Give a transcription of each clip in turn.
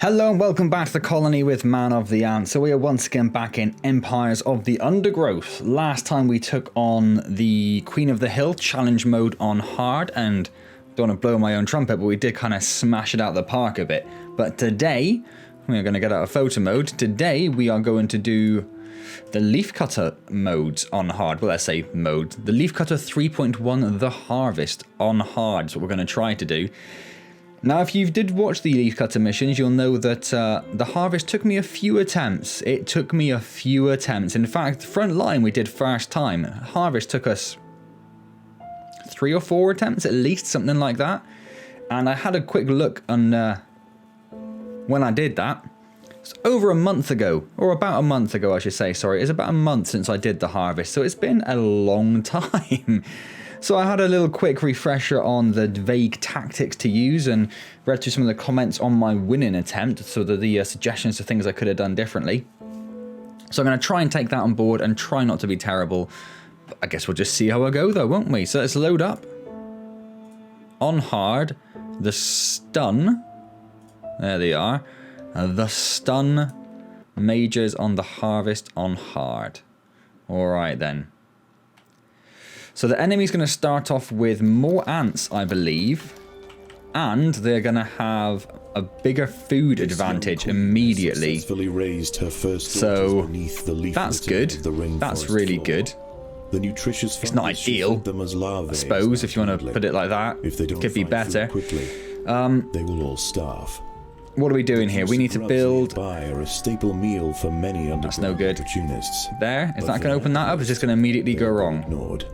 Hello and welcome back to the colony with Man of the Antz. So we are once again back in Empires of the Undergrowth. Last time we took on the Queen of the Hill challenge mode on hard, and don't want to blow my own trumpet, but we did kind of smash it out of the park a bit. But today, we're going to get out of photo mode. Today we are going to do the Leafcutter modes on hard. Well, let's say mode. The Leafcutter 3.1 The Harvest on hard is what we're going to try to do. Now, if you did watch the Leafcutter missions, you'll know that the Harvest took me a few attempts. It took me a few attempts. In fact, the front line we did first time. Harvest took us 3 or 4 attempts, at least, something like that. And I had a quick look on when I did that. It's over a month ago, or about a month ago, I should say. Sorry, it's about a month since I did the Harvest, so it's been a long time. So I had a little quick refresher on the vague tactics to use and read through some of the comments on my winning attempt, so that the suggestions to things I could have done differently. So I'm going to try and take that on board and try not to be terrible. But I guess we'll just see how I go though, won't we? So let's load up. On hard, the stun. There they are. The stun majors on the Harvest on hard. Alright then. So the enemy's going to start off with more ants, I believe, and they're going to have a bigger food advantage immediately. So that's good. That's really good. It's not ideal, I suppose, if you want to put it like that. It could be better. They will all starve. What are we doing here? We need to build. A staple meal for many That's no good. opportunists. There, is that going to open that up? It's just going to immediately go wrong. Ignored.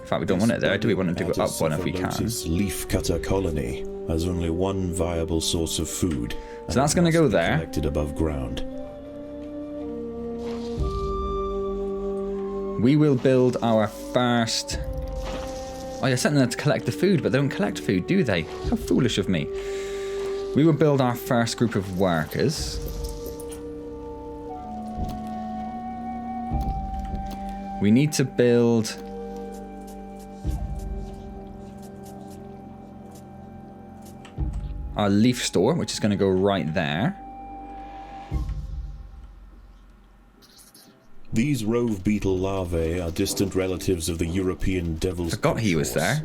In fact, we don't want it there. Do we want it to go up one if we can? Leafcutter colony has only one viable source of food. So that's going to go there. Collected above ground. We will build our first. Oh, you're sending them to collect the food, but they don't collect food, do they? How foolish of me. We will build our first group of workers. We need to build our leaf store, which is going to go right there. These rove beetle larvae are distant relatives of the European devil's. Forgot he was there.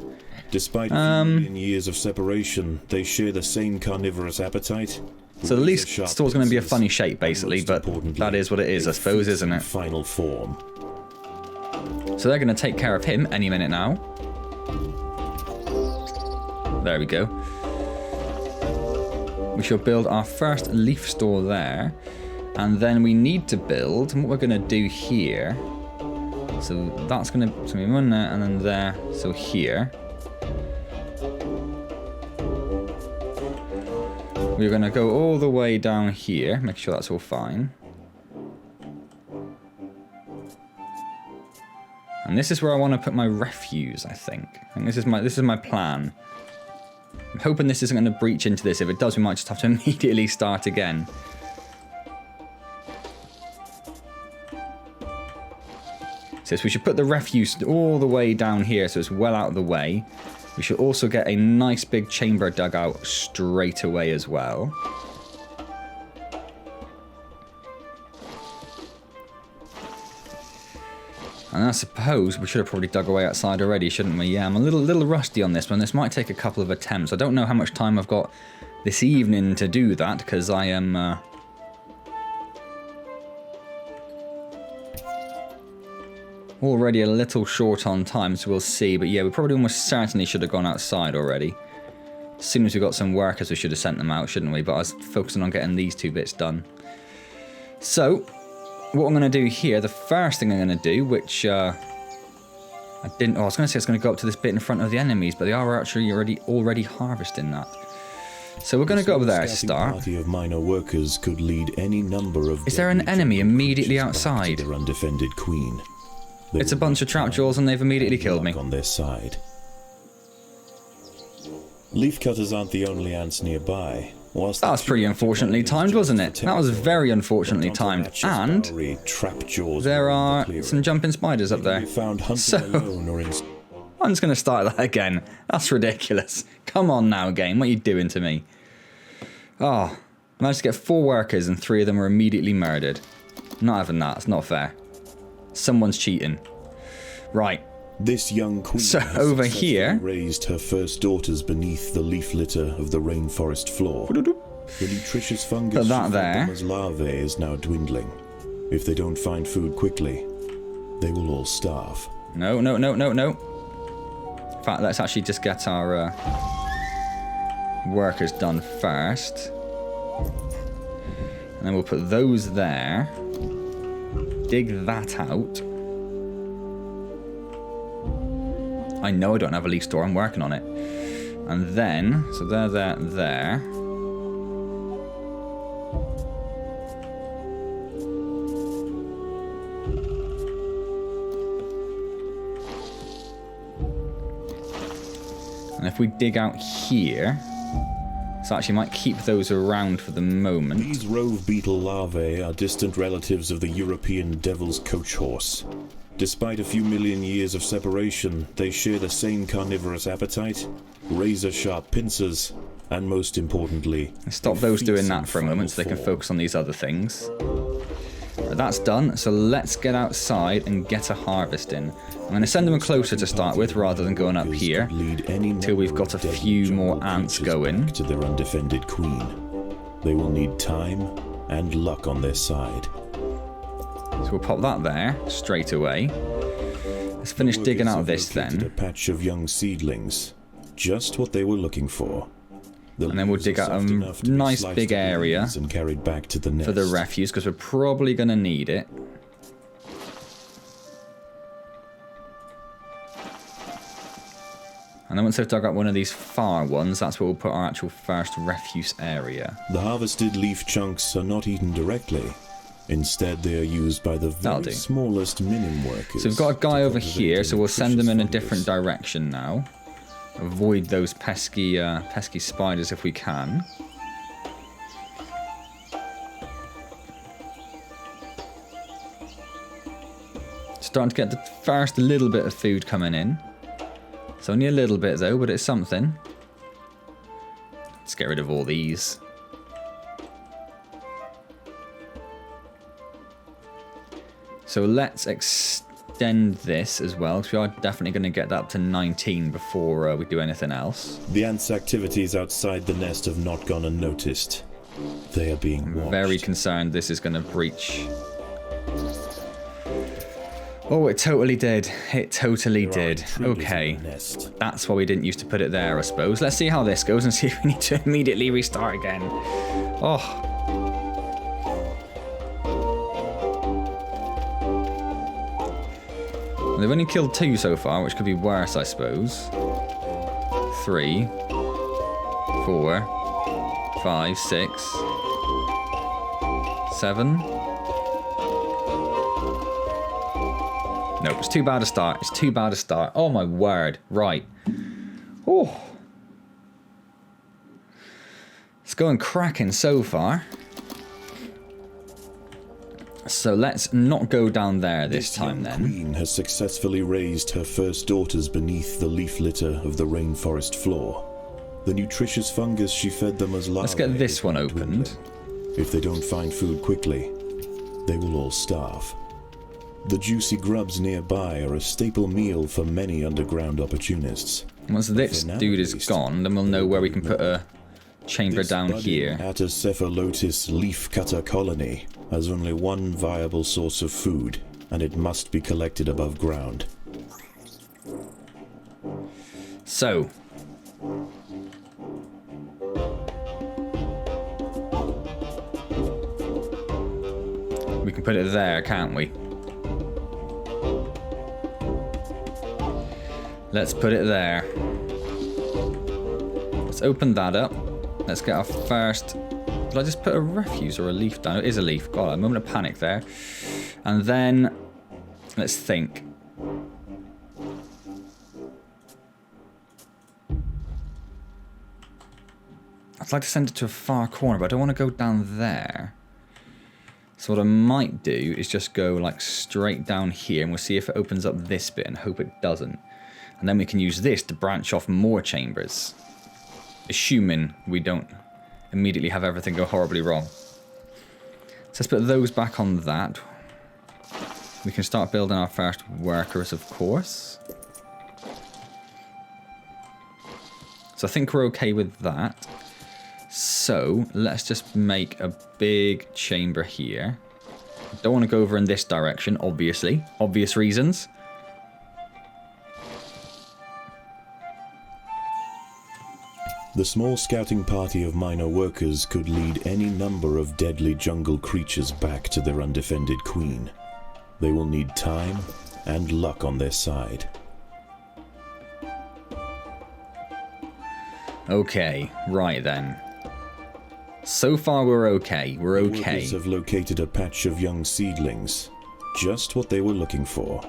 Despite a few million years of separation, they share the same carnivorous appetite. So the leaf store's going to be a funny shape, basically, but that is what it is, I suppose, isn't it? Final form. So they're going to take care of him any minute now. There we go. We shall build our first leaf store there. And then we need to build, and what we're going to do here. So that's going to be one there, and then there. So here. We're going to go all the way down here. Make sure that's all fine. And this is where I want to put my refuse, I think. And this is my plan. I'm hoping this isn't going to breach into this. If it does, we might just have to immediately start again. So we should put the refuse all the way down here so it's well out of the way. We should also get a nice big chamber dug out straight away as well. And I suppose we should have probably dug away outside already, shouldn't we? Yeah, I'm a little rusty on this one. This might take a couple of attempts. I don't know how much time I've got this evening to do that, because I am already a little short on time, so we'll see. But yeah, we probably almost certainly should have gone outside already. As soon as we got some workers, we should have sent them out, shouldn't we? But I was focusing on getting these 2 bits done. So what I'm going to do here, the first thing I'm going to do, which I was going to say it's going to go up to this bit in front of the enemies, but they are actually already harvesting that. So we're going to go over there to start. Party of minor workers could lead any number of. Is there an enemy immediately outside? Their undefended queen. It's a bunch of trapjaws and they've immediately killed me. On their side. Leafcutters aren't the only ants nearby. That was pretty unfortunately timed, wasn't it? That was very unfortunately timed. And there are some jumping spiders up there. So I'm just going to start that again. That's ridiculous. Come on now, game. What are you doing to me? Oh, I managed to get 4 workers and 3 of them were immediately murdered. Not having that. It's not fair. Someone's cheating. Right. This young queen so has over successfully here raised her first daughters beneath the leaf litter of the rainforest floor. The nutritious fungus Put that she fed there. them as larvae is now dwindling. If they don't find food quickly, they will all starve. No, no, no, no, no. In fact, let's actually just get our workers done first. And then we'll put those there. Dig that out. I know I don't have a leaf store, I'm working on it. And then, so there. And if we dig out here, so actually might keep those around for the moment. These rove beetle larvae are distant relatives of the European devil's coach horse. Despite a few million years of separation, they share the same carnivorous appetite, razor-sharp pincers, and most importantly... Stop those doing that for a moment so they can focus on these other things. Right, that's done, so let's get outside and get a harvest in. I'm going to send them closer to start with rather than going up here until we've got a few more ants going. To their undefended queen. They will need time and luck on their side. So we'll pop that there straight away. Let's finish digging out this then. A patch of young seedlings, just what they were looking for. And then we'll dig out a nice big area and carried back to the nest. For the refuse, because we're probably going to need it. And then once I've dug out one of these far ones, that's where we'll put our actual first refuse area. The harvested leaf chunks are not eaten directly. Instead, they are used by the very smallest minim workers. So we've got a guy over here, so we'll send them in a different direction now. Avoid those pesky spiders if we can. Starting to get the first little bit of food coming in. It's only a little bit though, but it's something. Let's get rid of all these. So let's extend this as well, because we are definitely going to get that up to 19 before we do anything else. The ants' activities outside the nest have not gone unnoticed. They are being watched. Very concerned this is going to breach. Oh, it totally did. It totally did. Okay. That's why we didn't used to put it there, I suppose. Let's see how this goes and see if we need to immediately restart again. Oh. They've only killed 2 so far, which could be worse, I suppose. 3, 4, 5, 6, 7. Nope, it's too bad a start. It's too bad a start. Oh my word. Right. Oh. It's going cracking so far. So let's not go down there this time then. The queen has successfully raised her first daughters beneath the leaf litter of the rainforest floor. The nutritious fungus she fed them as larvae. Let's get this one opened. If they don't find food quickly, they will all starve. The juicy grubs nearby are a staple meal for many underground opportunists. Once this dude is gone, then we'll know where we can put a chamber down here. Atacephalotis leafcutter colony has only one viable source of food, and it must be collected above ground. So, we can put it there, can't we? Let's put it there. Let's open that up. Let's get our first... Did I just put a refuse or a leaf down? It is a leaf. God, I'm having a panic there. And then, let's think. I'd like to send it to a far corner, but I don't want to go down there. So what I might do is just go like straight down here, and we'll see if it opens up this bit and hope it doesn't. And then we can use this to branch off more chambers. Assuming we don't immediately have everything go horribly wrong. So let's put those back on that. We can start building our first workers, of course. So I think we're okay with that. So let's just make a big chamber here. Don't want to go over in this direction, obviously. Obvious reasons. The small scouting party of minor workers could lead any number of deadly jungle creatures back to their undefended queen. They will need time and luck on their side. Okay, right then. So far we're okay. We're okay. The workers have located a patch of young seedlings. Just what they were looking for.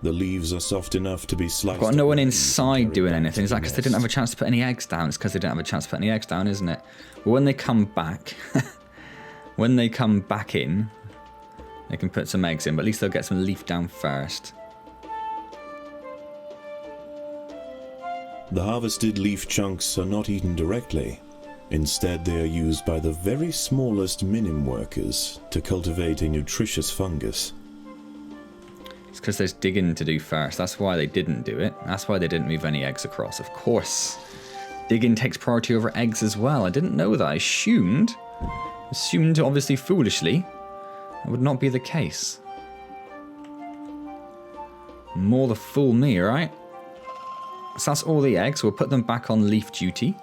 The leaves are soft enough to be sliced. Got no one inside doing anything. Is that because they didn't have a chance to put any eggs down? It's because they didn't have a chance to put any eggs down, isn't it? But when they come back, when they come back in, they can put some eggs in. But at least they'll get some leaf down first. The harvested leaf chunks are not eaten directly. Instead, they are used by the very smallest minim workers to cultivate a nutritious fungus. It's because there's digging to do first. That's why they didn't do it. That's why they didn't move any eggs across. Of course. Digging takes priority over eggs as well. I didn't know that. I assumed, obviously foolishly, it would not be the case. More the fool me, right? So that's all the eggs. We'll put them back on leaf duty.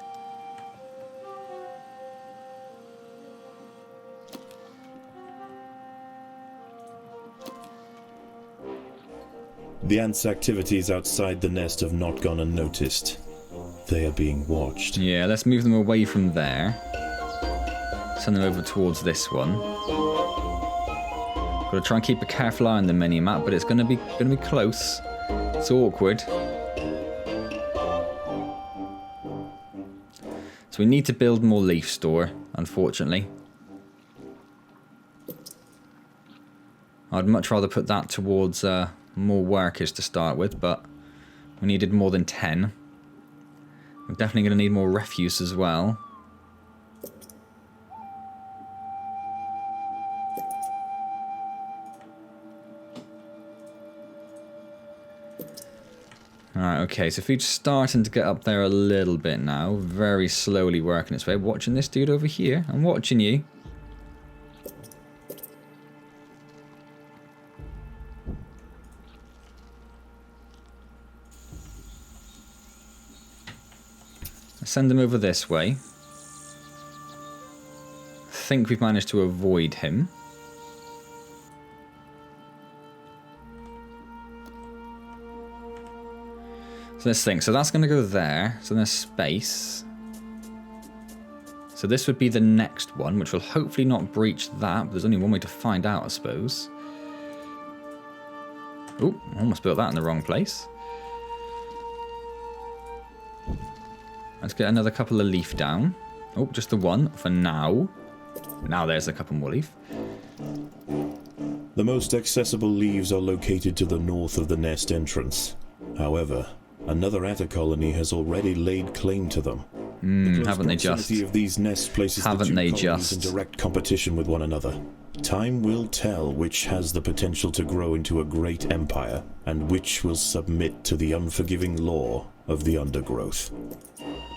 The ants' activities outside the nest have not gone unnoticed. They are being watched. Yeah, let's move them away from there. Send them over towards this one. Got to try and keep a careful eye on the mini-map, but it's going to be close. It's awkward. So we need to build more leaf store, unfortunately. I'd much rather put that towards more workers to start with, but we needed more than 10. We're definitely going to need more refuse as well. Alright, okay, so food's starting to get up there a little bit now. Very slowly working its way. Watching this dude over here. I'm watching you. Send him over this way. I think we've managed to avoid him. So let's think. So that's going to go there. So there's space. So this would be the next one, which will hopefully not breach that. But there's only one way to find out, I suppose. Ooh, almost built that in the wrong place. Let's get another couple of leaf down. Oh, just the one for now. Now there's a couple more leaf. The most accessible leaves are located to the north of the nest entrance. However, another atta colony has already laid claim to them. Haven't they just? The proximity of these nests places the two colonies in direct competition with one another. Time will tell which has the potential to grow into a great empire, and which will submit to the unforgiving law of the Undergrowth.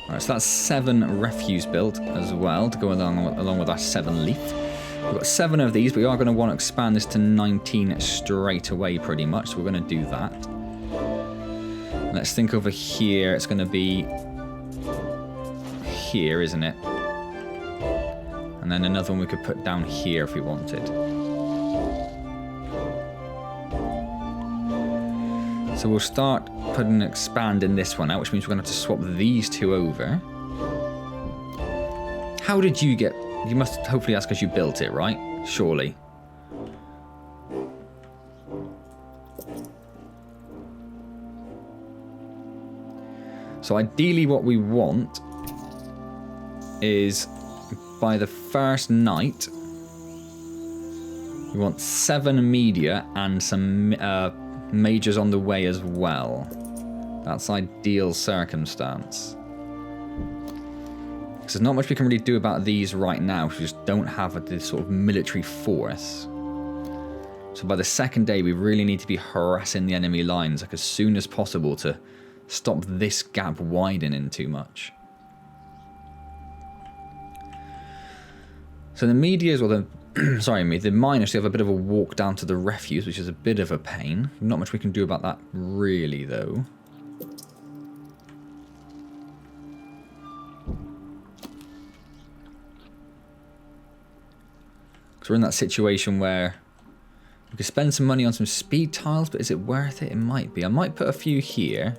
Alright, so that's 7 refuse built as well to go along with our 7 leaf. We've got 7 of these, but we are going to want to expand this to 19 straight away pretty much, so we're going to do that. Let's think over here. It's going to be here, isn't it? And then another one we could put down here if we wanted. So we'll start putting expand in this one out, which means we're going to have to swap these 2 over. How did you get... You must hopefully that's because you built it, right? Surely. So ideally what we want is by the first night we want 7 media and some majors on the way as well. That's ideal circumstance. Because there's not much we can really do about these right now. We just don't have this sort of military force. So by the second day, we really need to be harassing the enemy lines like as soon as possible to stop this gap widening too much. So the medias, or the sorry, the miners, they have a bit of a walk down to the refuse, which is a bit of a pain. Not much we can do about that really, though. Because we're in that situation where we could spend some money on some speed tiles, but is it worth it? It might be. I might put a few here.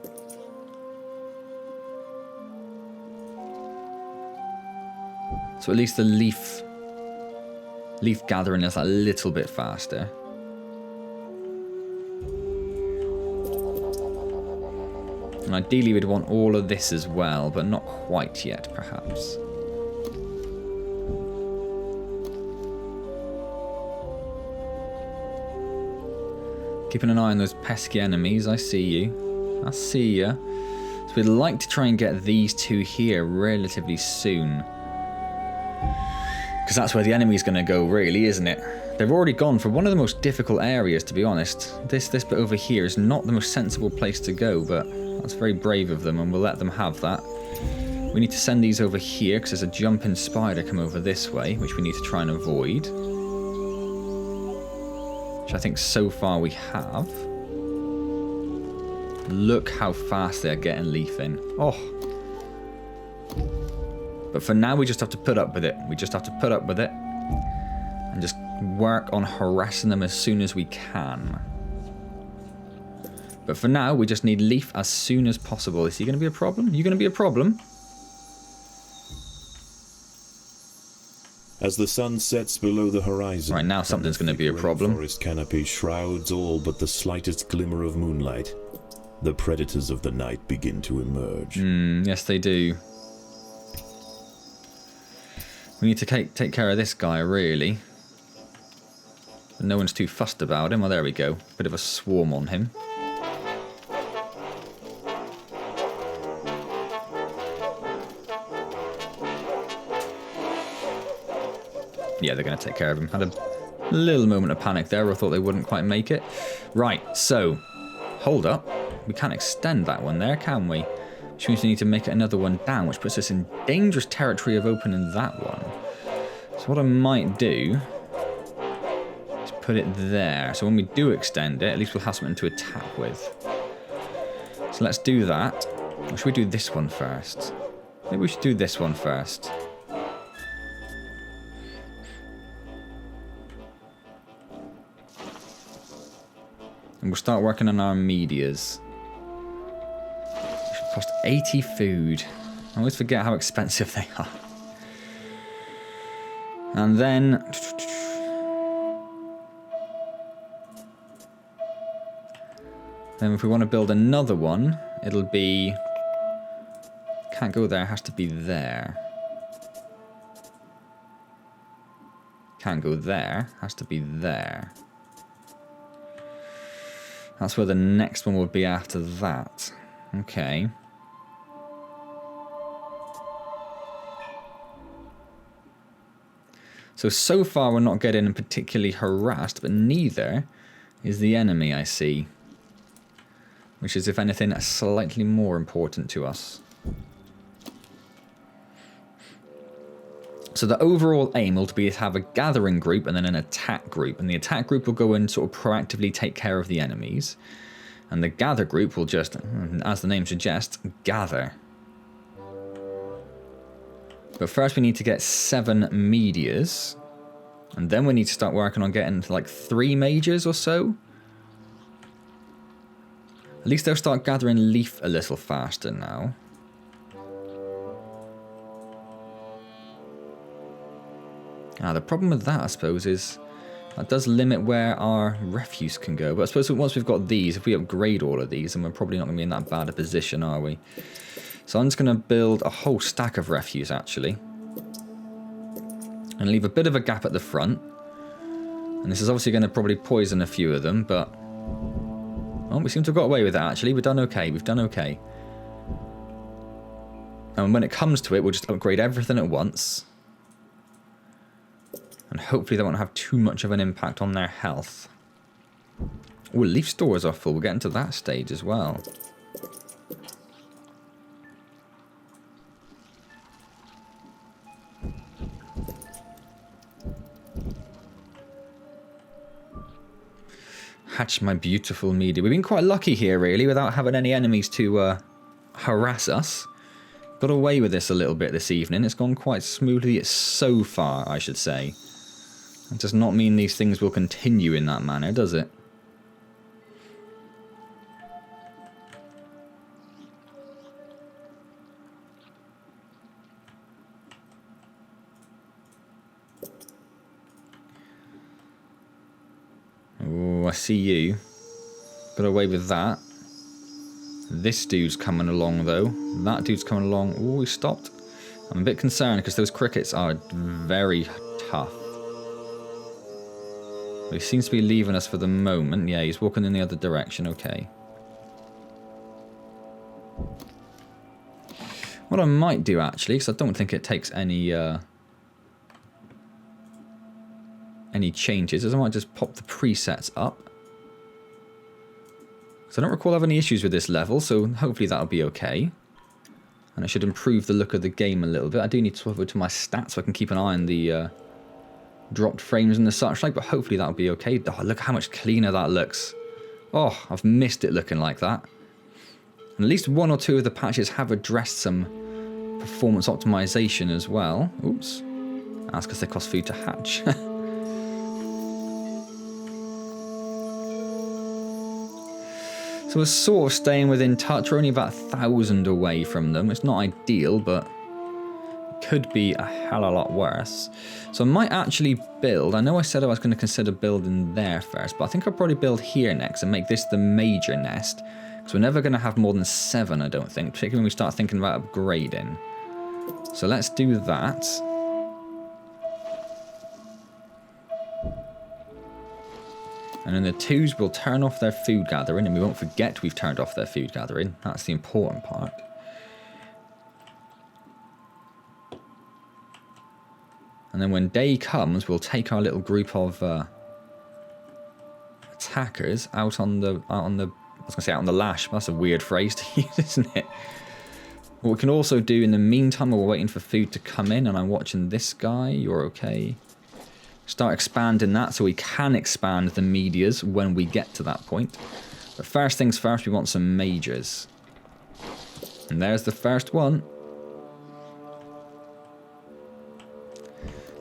So at least the leaf gathering is a little bit faster. And ideally we'd want all of this as well, but not quite yet, perhaps. Keeping an eye on those pesky enemies. I see you. I see ya. So we'd like to try and get these two here relatively soon. Because that's where the enemy's going to go, really, isn't it? They've already gone for one of the most difficult areas, to be honest. This bit over here is not the most sensible place to go, but that's very brave of them, and we'll let them have that. We need to send these over here, because there's a jumping spider come over this way, which we need to try and avoid. Which I think so far we have. Look how fast they're getting leafing. Oh. But for now, we just have to put up with it. We just have to put up with it. And just work on harassing them as soon as we can. But for now, we just need leaf as soon as possible. Is he going to be a problem? Are you going to be a problem? As the sun sets below the horizon, right, now something's going to be a problem. Forest canopy shrouds all but the slightest glimmer of moonlight. The predators of the night begin to emerge. Yes, they do. We need to take care of this guy, really. But no one's too fussed about him. Oh, there we go. Bit of a swarm on him. Yeah, they're going to take care of him. Had a little moment of panic there. I thought they wouldn't quite make it. Right, so, hold up. We can't extend that one there, can we? Which means we need to make another one down, which puts us in dangerous territory of opening that one. So what I might do is put it there. So when we do extend it, at least we'll have something to attack with. So let's do that. Or should we do this one first? Maybe we should do this one first. And we'll start working on our medias. It should cost 80 food. I always forget how expensive they are. And then... then if we want to build another one, it'll be... can't go there, it has to be there. Can't go there, has to be there. That's where the next one would be after that. Okay. So far we're not getting particularly harassed, but neither is the enemy, I see. Which is, if anything, slightly more important to us. So the overall aim will be to have a gathering group and then an attack group. And the attack group will go and sort of proactively take care of the enemies. And the gather group will just, as the name suggests, gather. But first we need to get 7 medias. And then we need to start working on getting to like 3 mages or so. At least they'll start gathering leaf a little faster now. The problem with that, I suppose, is that does limit where our refuse can go. But I suppose once we've got these, if we upgrade all of these, then we're probably not going to be in that bad a position, are we? So I'm just going to build a whole stack of refuse, actually. And leave a bit of a gap at the front. And this is obviously going to probably poison a few of them, but... oh, we seem to have got away with that, actually. We've done okay. We've done okay. And when it comes to it, we'll just upgrade everything at once. And hopefully that won't have too much of an impact on their health. Oh, leaf stores are full. We'll get into that stage as well. Hatch my beautiful media. We've been quite lucky here, really, without having any enemies to harass us. Got away with this a little bit this evening. It's gone quite smoothly so far, I should say. That does not mean these things will continue in that manner, does it? Oh, I see you. Got away with that. This dude's coming along, though. That dude's coming along. Oh, he stopped. I'm a bit concerned because those crickets are very tough. But he seems to be leaving us for the moment. Yeah, he's walking in the other direction. Okay. What I might do, actually, because I don't think it takes any changes, is I might just pop the presets up. So I don't recall having any issues with this level, so hopefully that'll be okay. And it should improve the look of the game a little bit. I do need to swap over to my stats so I can keep an eye on the dropped frames and the such like, but hopefully that'll be okay. Oh, look how much cleaner that looks. Oh, I've missed it looking like that. And at least one or two of the patches have addressed some performance optimization as well. Oops. That's because they cost food to hatch. So we're sort of staying within touch. We're only about 1,000 away from them. It's not ideal, but it could be a hell of a lot worse. So I might actually build. I know I said I was going to consider building there first, but I think I'll probably build here next and make this the major nest. Because we're never going to have more than 7, I don't think, particularly when we start thinking about upgrading. So let's do that. And then the 2s will turn off their food gathering, and we won't forget we've turned off their food gathering. That's the important part. And then when day comes, we'll take our little group of attackers out on the I was gonna say out on the lash. That's a weird phrase to use, isn't it? What we can also do in the meantime, while we're waiting for food to come in, and I'm watching this guy. You're okay. Start expanding that so we can expand the medias when we get to that point. But first things first, we want some majors. And there's the first one.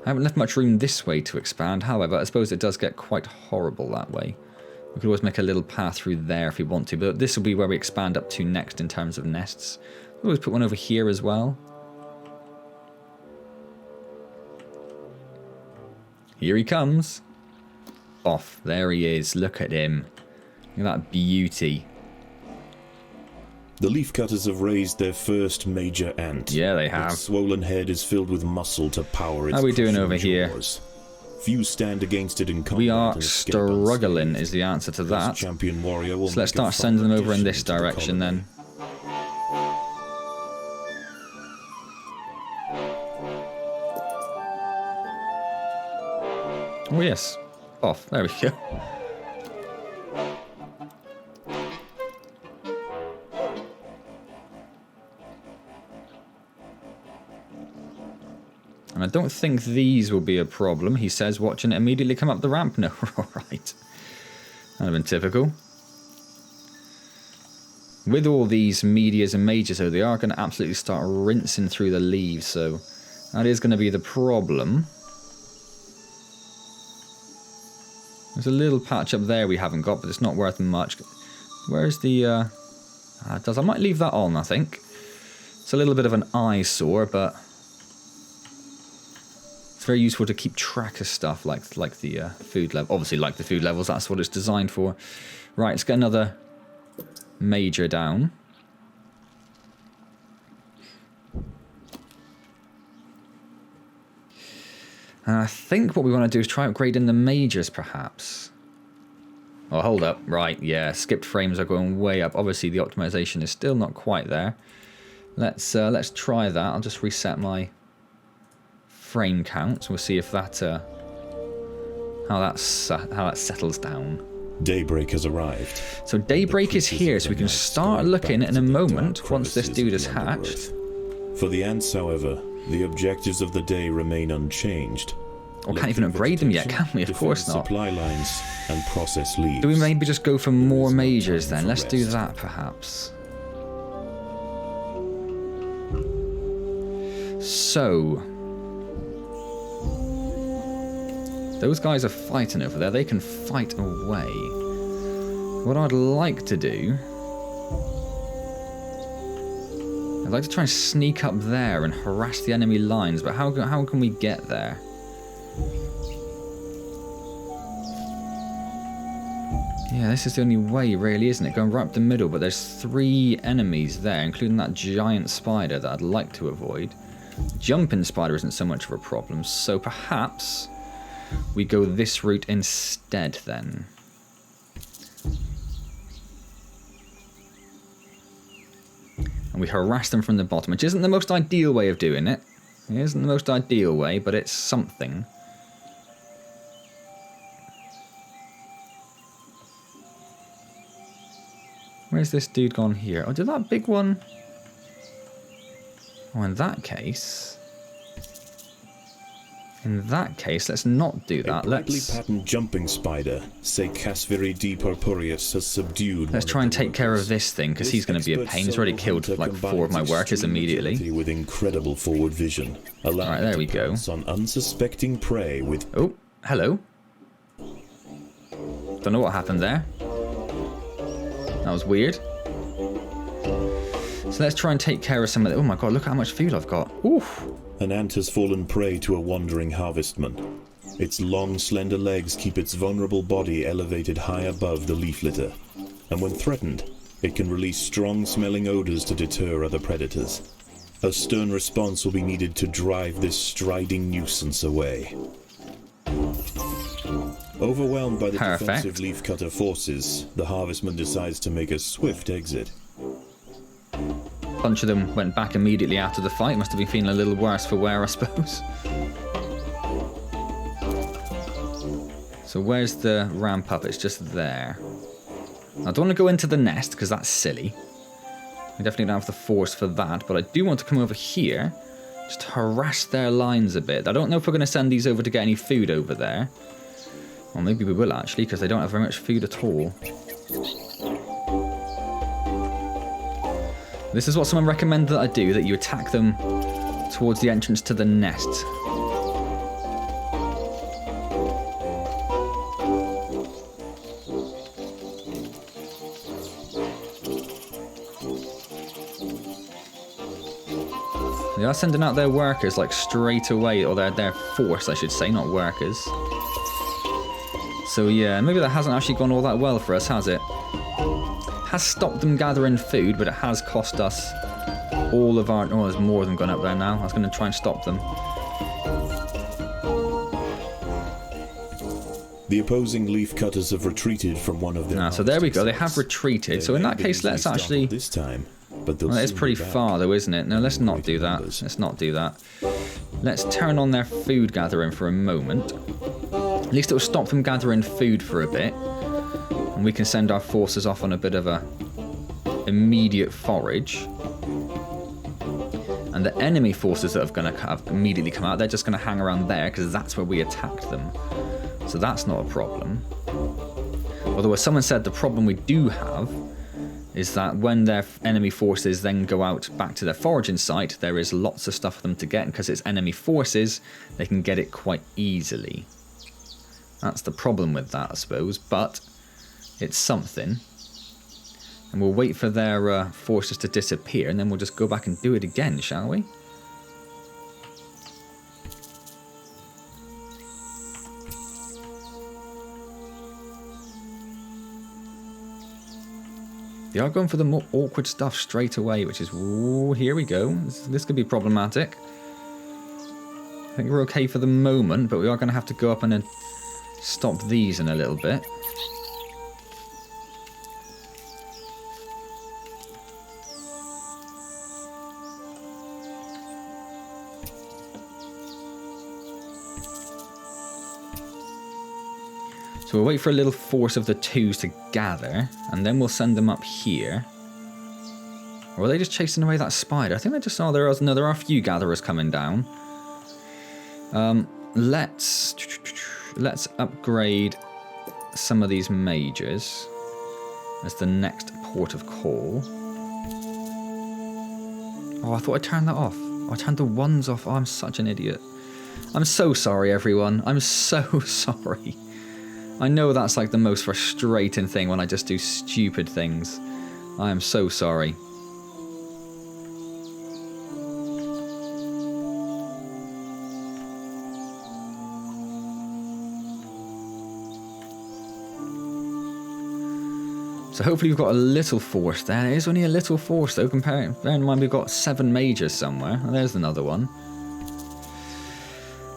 I haven't left much room this way to expand. However, I suppose it does get quite horrible that way. We could always make a little path through there if we want to. But this will be where we expand up to next in terms of nests. We'll always put one over here as well. Here he comes. Off. There he is. Look at him. Look at that beauty. The leafcutters have raised their first major ant. Yeah, they have. Its swollen head is filled with muscle to power its How are we doing over jaws. here? Few stand against it in combat. We are and escape struggling unscathed. is the answer to that. Champion warrior will So let's make a start sending them over in addition this to the direction colony. then. Oh yes. Off. There we go. And I don't think these will be a problem, he says, watching it immediately come up the ramp. No, alright. That'd have been typical. With all these medias and majors, though, they are going to absolutely start rinsing through the leaves, so that is going to be the problem. There's a little patch up there we haven't got, but it's not worth much. Where's the... I might leave that on, I think. It's a little bit of an eyesore, but... it's very useful to keep track of stuff like the food level. Obviously, like the food levels, that's what it's designed for. Right, let's get another major down. And I think what we want to do is try upgrading the majors, perhaps. Oh, hold up. Right, yeah, skipped frames are going way up. Obviously, the optimization is still not quite there. Let's try that. I'll just reset my frame count. We'll see if that how that settles down. Daybreak has arrived. So daybreak is here, so we can start looking in a moment once this dude is hatched. For the ants, however, the objectives of the day remain unchanged. Or can't even upgrade them yet, can we? Of course not. Supply lines and process leaves. Do we maybe just go for more majors then? Let's do that perhaps. So those guys are fighting over there. They can fight away. What I'd like to do, I'd like to try and sneak up there and harass the enemy lines, but how can we get there? Yeah, this is the only way, really, isn't it? Going right up the middle, but there's 3 enemies there, including that giant spider that I'd like to avoid. Jumping spider isn't so much of a problem, so perhaps we go this route instead then. And we harass them from the bottom, which isn't the most ideal way of doing it. It isn't the most ideal way, but it's something. Where's this dude gone here? Oh, did that big one... Oh, in that case, let's not do that. Let's patterned jumping spider, say Casviri purpureus, has subdued. Let's try and take care of this thing because he's going to be a pain. He's already killed like 4 of my workers immediately. With incredible forward vision, alright, there we go. On unsuspecting prey with. Oh, hello. Don't know what happened there. That was weird. So let's try and take care of some of the... Oh my god, look how much food I've got. Oof. An ant has fallen prey to a wandering harvestman. Its long, slender legs keep its vulnerable body elevated high above the leaf litter. And when threatened, it can release strong-smelling odors to deter other predators. A stern response will be needed to drive this striding nuisance away. Overwhelmed by the defensive leafcutter forces, the harvestman decides to make a swift exit. A bunch of them went back immediately after the fight. Must have been feeling a little worse for wear, I suppose. So where's the ramp up? It's just there. I don't want to go into the nest because that's silly. We definitely don't have the force for that, but I do want to come over here, just harass their lines a bit. I don't know if we're going to send these over to get any food over there. Well, maybe we will actually, because they don't have very much food at all. This is what someone recommended that I do, that you attack them towards the entrance to the nest. They are sending out their workers like straight away, or their force I should say, not workers. So yeah, maybe that hasn't actually gone all that well for us, has it? Has stopped them gathering food, but it has cost us all of our... Oh, there's more of them gone up there now. I was going to try and stop them. The opposing leaf cutters have retreated from one of their... So there we go. They have retreated. So in that case, let's actually... This time, but well, it's pretty far though, isn't it? No, let's not do that. Let's not do that. Let's turn on their food gathering for a moment. At least it will stop them gathering food for a bit. And we can send our forces off on a bit of a immediate forage. And the enemy forces that are going to have immediately come out, they're just going to hang around there because that's where we attacked them. So that's not a problem. Although as someone said, the problem we do have is that when their enemy forces then go out back to their foraging site, there is lots of stuff for them to get, and because it's enemy forces, they can get it quite easily. That's the problem with that, I suppose, but it's something. And we'll wait for their forces to disappear, and then we'll just go back and do it again, shall we? They are going for the more awkward stuff straight away, which is... Ooh, here we go. This could be problematic. I think we're okay for the moment, but we are going to have to go up and then stop these in a little bit. So we'll wait for a little force of the 2s to gather, and then we'll send them up here. Or are they just chasing away that spider? I think they just... Oh, there are a few gatherers coming down. Let's upgrade some of these mages as the next port of call. Oh, I thought I turned that off. Oh, I turned the 1s off. Oh, I'm such an idiot. I'm so sorry, everyone. I'm so sorry. I know that's like the most frustrating thing when I just do stupid things. I am so sorry. So hopefully we've got a little force there. It is only a little force though, bear in mind we've got 7 mages somewhere. Oh, there's another one.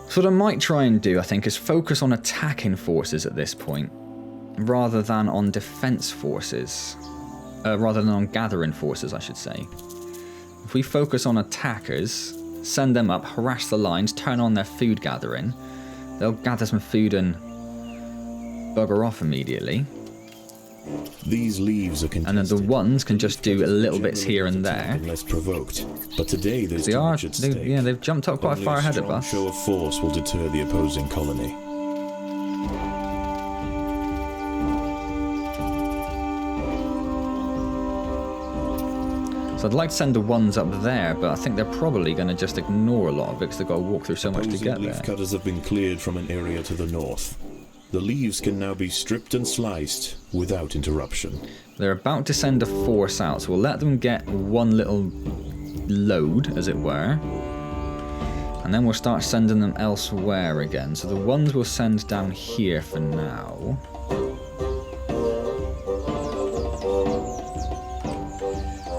So what I might try and do, I think, is focus on attacking forces at this point, rather than on defense forces. Rather than on gathering forces, I should say. If we focus on attackers, send them up, harass the lines, turn on their food gathering, they'll gather some food and bugger off immediately. These leaves are and then the 1s can just do little bits here and there. Unless provoked. But today there's too much at stake. Yeah, they've jumped up quite far ahead of us. A show of force will deter the opposing colony. So I'd like to send the 1s up there, but I think they're probably going to just ignore a lot of it because they've got to walk through so much to get there. Leaf cutters have been cleared from an area to the north. The leaves can now be stripped and sliced without interruption. They're about to send a force out, so we'll let them get one little load, as it were. And then we'll start sending them elsewhere again. So the 1s we'll send down here for now.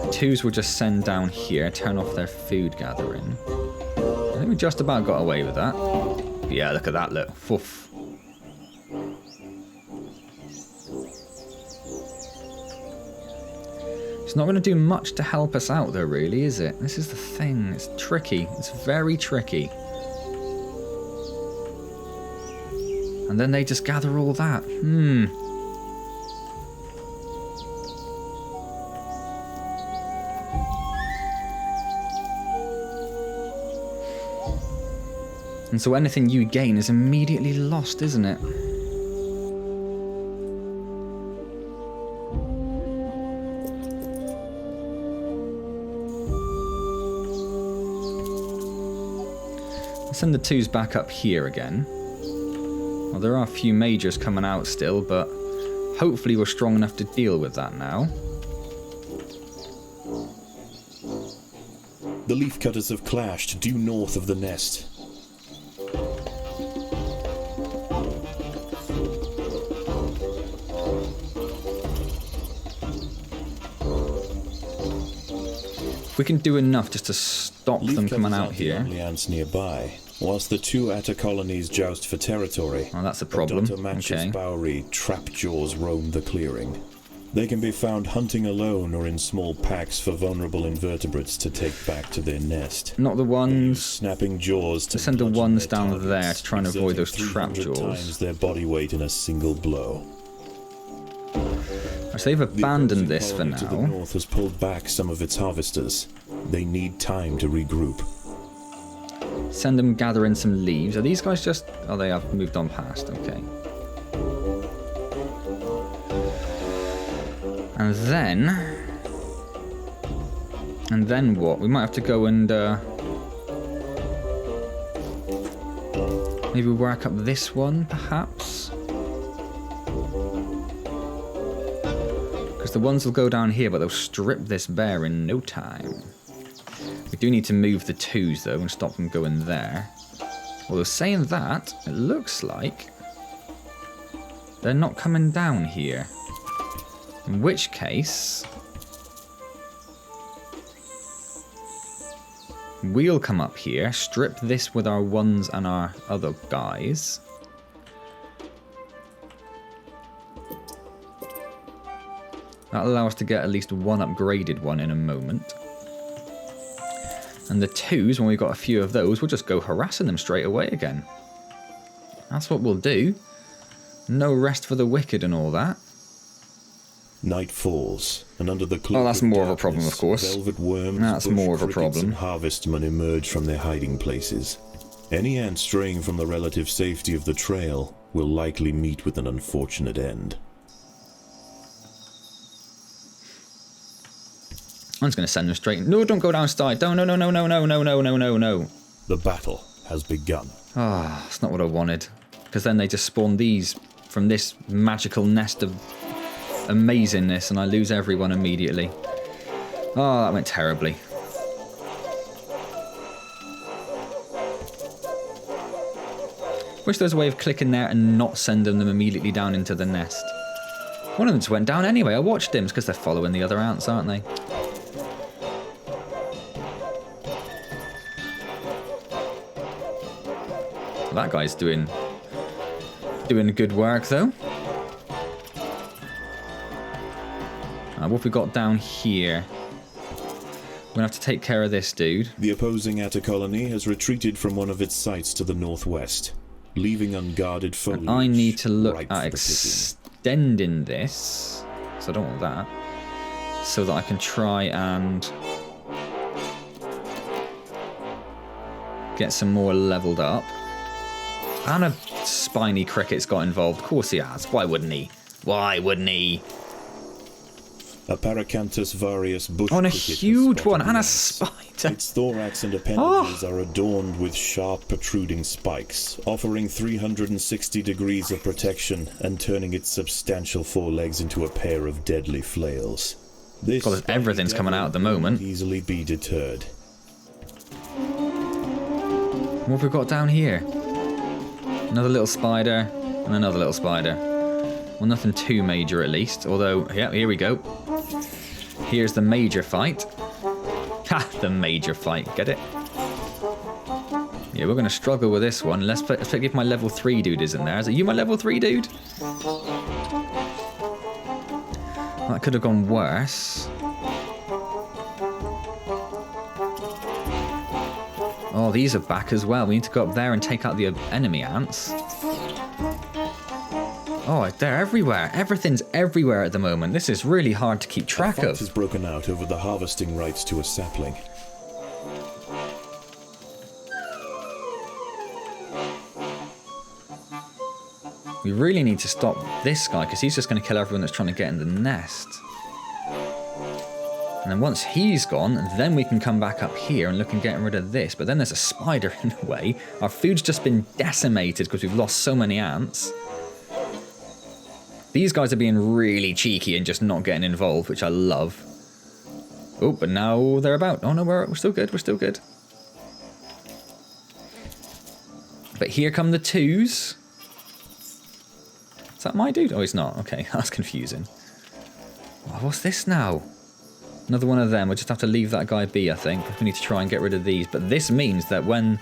The 2s we'll just send down here, turn off their food gathering. I think we just about got away with that. But yeah, look at that, look. Foof. It's not going to do much to help us out though, really, is it? This is the thing. It's tricky. It's very tricky. And then they just gather all that. And so anything you gain is immediately lost, isn't it? Send the 2s back up here again. Well, there are a few majors coming out still, but hopefully we're strong enough to deal with that now. The leaf cutters have clashed due north of the nest. If we can do enough just to stop them coming out here. The Antz nearby, whilst the 2 Atta colonies joust for territory. Oh, that's a problem. Okay. Bowery trapjaws roam the clearing. They can be found hunting alone or in small packs for vulnerable invertebrates to take back to their nest. Not the 1s. Snapping jaws to send the 1s down there to try and avoid those trapjaws. Times their body weight in a single blow. So they've abandoned this for now. To the north has pulled back some of its harvesters. They need time to regroup. Send them gather in some leaves. Are these guys just... Oh, they have moved on past. Okay. And then what? We might have to go and maybe work up this one, perhaps. Because the 1s will go down here, but they'll strip this bear in no time. We do need to move the 2s though and stop them going there. Although saying that, it looks like they're not coming down here. In which case, we'll come up here, strip this with our 1s and our other guys. That'll allow us to get at least one upgraded one in a moment. And the 2s, when we've got a few of those, we'll just go harassing them straight away again. That's what we'll do. No rest for the wicked and all that. Night falls, and under the cloak that's more of a problem, of course. velvet worms, That's bush more of a crickets, problem. and harvestmen emerge from their hiding places. Any ant straying from the relative safety of the trail will likely meet with an unfortunate end. I'm just going to send them straight. No, don't go downstairs. Don't. No, no, no, no, no, no, no, no, no, no. The battle has begun. Ah, that's not what I wanted. Because then they just spawn these from this magical nest of amazingness, and I lose everyone immediately. Oh, that went terribly. Wish there was a way of clicking there and not sending them immediately down into the nest. One of them just went down anyway. I watched him because they're following the other ants, aren't they? That guy's doing good work though. What have we got down here? We're gonna have to take care of this dude. The opposing ant colony has retreated from one of its sites to the northwest, leaving unguarded foliage. And I need to look ripe at for picking. extending this, so I don't want that, so that I can try and get some more leveled up. And a spiny cricket's got involved. Of course he has. Why wouldn't he? Why wouldn't he? A Paracanthus varius bush Oh, and a cricket has huge spotted one, and a ants. spider. Its thorax and appendages are adorned with sharp protruding spikes, offering 360 degrees of protection and turning its substantial forelegs into a pair of deadly flails. This Well, everything's coming out at the moment. cannot easily be deterred. What have we got down here? Another little spider and another little spider. Well, nothing too major at least. Although, yeah, here we go. Here's the major fight. Ha! The major fight. Get it? Yeah, we're going to struggle with this one. Let's pick if my level 3 dude isn't there. Is it you, my level 3 dude? That could have gone worse. Oh, these are back as well. We need to go up there and take out the enemy ants. Oh, they're everywhere. Everything's everywhere at the moment. This is really hard to keep track A fight of. has broken out over the harvesting rights to a sapling. We really need to stop this guy because he's just going to kill everyone that's trying to get in the nest. And then once he's gone, then we can come back up here and look at getting rid of this. But then there's a spider in the way. Our food's just been decimated because we've lost so many ants. These guys are being really cheeky and just not getting involved, which I love. Oh, but now they're about. Oh no, we're still good. We're still good. But here come the twos. Is that my dude? Oh, he's not. Okay, that's confusing. Oh, what's this now? Another one of them. We'll just have to leave that guy be, I think. We need to try and get rid of these. But this means that when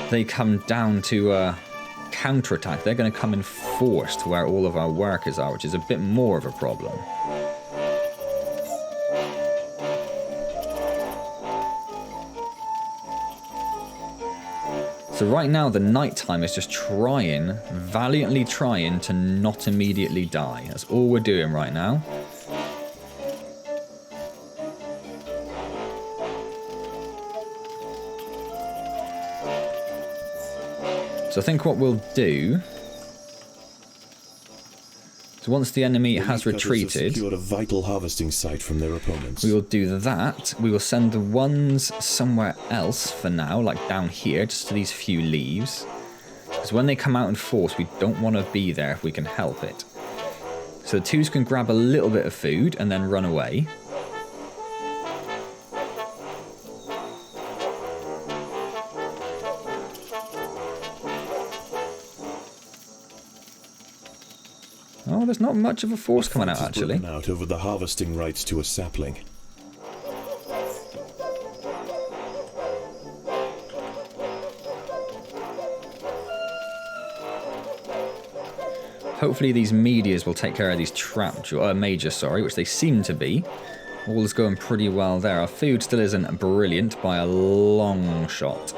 they come down to counterattack, they're going to come in force to where all of our workers are, which is a bit more of a problem. So right now, the nighttime is just trying, valiantly trying to not immediately die. That's all we're doing right now. So I think what we'll do is once the enemy has retreated, Secured a vital harvesting site from their opponents. we will do that. We will send the ones somewhere else for now, like down here, just to these few leaves. Because when they come out in force, we don't want to be there if we can help it. So the twos can grab a little bit of food and then run away. Oh, there's not much of a force coming out, actually. Broken out over the harvesting rights to a sapling. Hopefully these medias will take care of these majors, which they seem to be. All is going pretty well there. Our food still isn't brilliant by a long shot.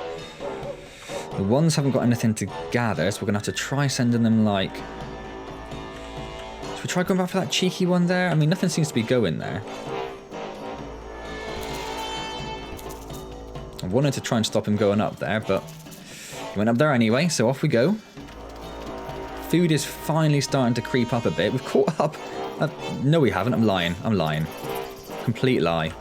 The ones haven't got anything to gather, so we're going to have to try sending them, like, we try going back for that cheeky one there? I mean, nothing seems to be going there. I wanted to try and stop him going up there, but he went up there anyway, so off we go. Food is finally starting to creep up a bit. We've caught up. No, we haven't. I'm lying. I'm lying. Complete lie.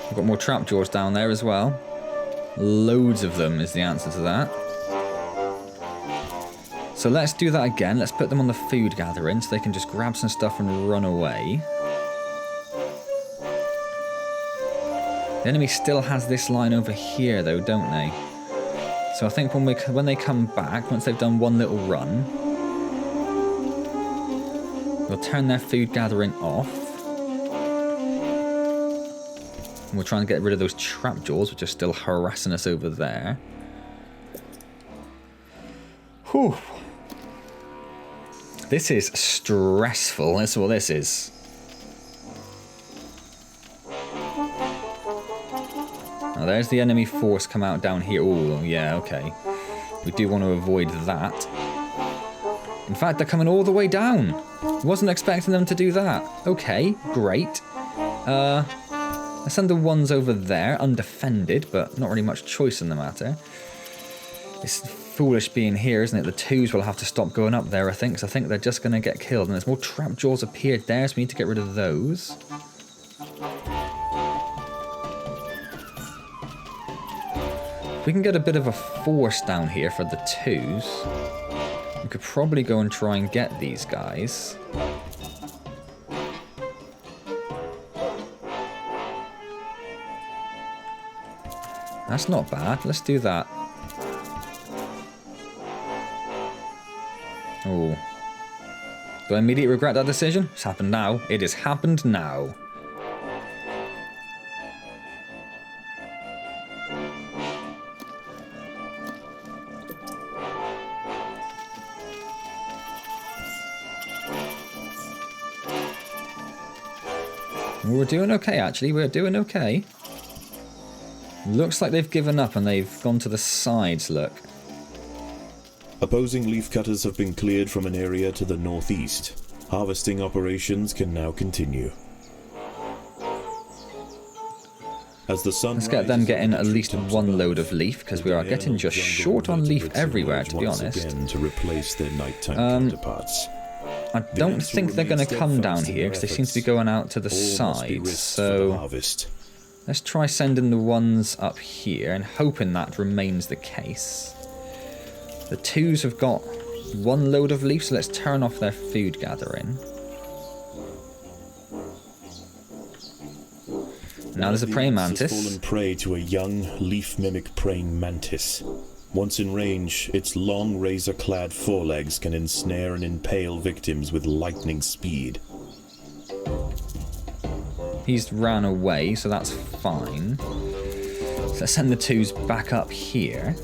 We've got more trap jaws down there as well. Loads of them is the answer to that. So let's do that again. Let's put them on the food gathering so they can just grab some stuff and run away. The enemy still has this line over here though, don't they? So I think when they come back, once they've done one little run, we'll turn their food gathering off. And we'll try and get rid of those trap jaws, which are still harassing us over there. Whew. This is stressful. That's what this is. Now there's the enemy force come out down here. Oh, yeah, okay. We do want to avoid that. In fact, they're coming all the way down. Wasn't expecting them to do that. Okay, great. Let's send the ones over there, undefended, but not really much choice in the matter. It's foolish being here, isn't it? The twos will have to stop going up there, I think, because I think they're just going to get killed. And there's more trap jaws appeared there, so we need to get rid of those. If we can get a bit of a force down here for the twos, we could probably go and try and get these guys. That's not bad. Let's do that. Oh. Do I immediately regret that decision? It's happened now. It has happened now. We're doing okay, actually. We're doing okay. Looks like they've given up and they've gone to the sides, look. Opposing leaf cutters have been cleared from an area to the northeast. Harvesting operations can now continue. As the sun Let's get them getting at least one load of leaf, because we are getting just short on leaf everywhere, to be honest. To replace their nighttime counterparts. I don't think they're going to come down here, because they seem to be going out to the sides, so let's try sending the ones up here and hoping that remains the case. The twos have got one load of leaf, so let's turn off their food gathering. Now there's a praying mantis. Fallen prey to a young leaf mimic praying mantis. Once in range, its long razor-clad forelegs can ensnare and impale victims with lightning speed. He's ran away, so that's fine. So let's send the twos back up here.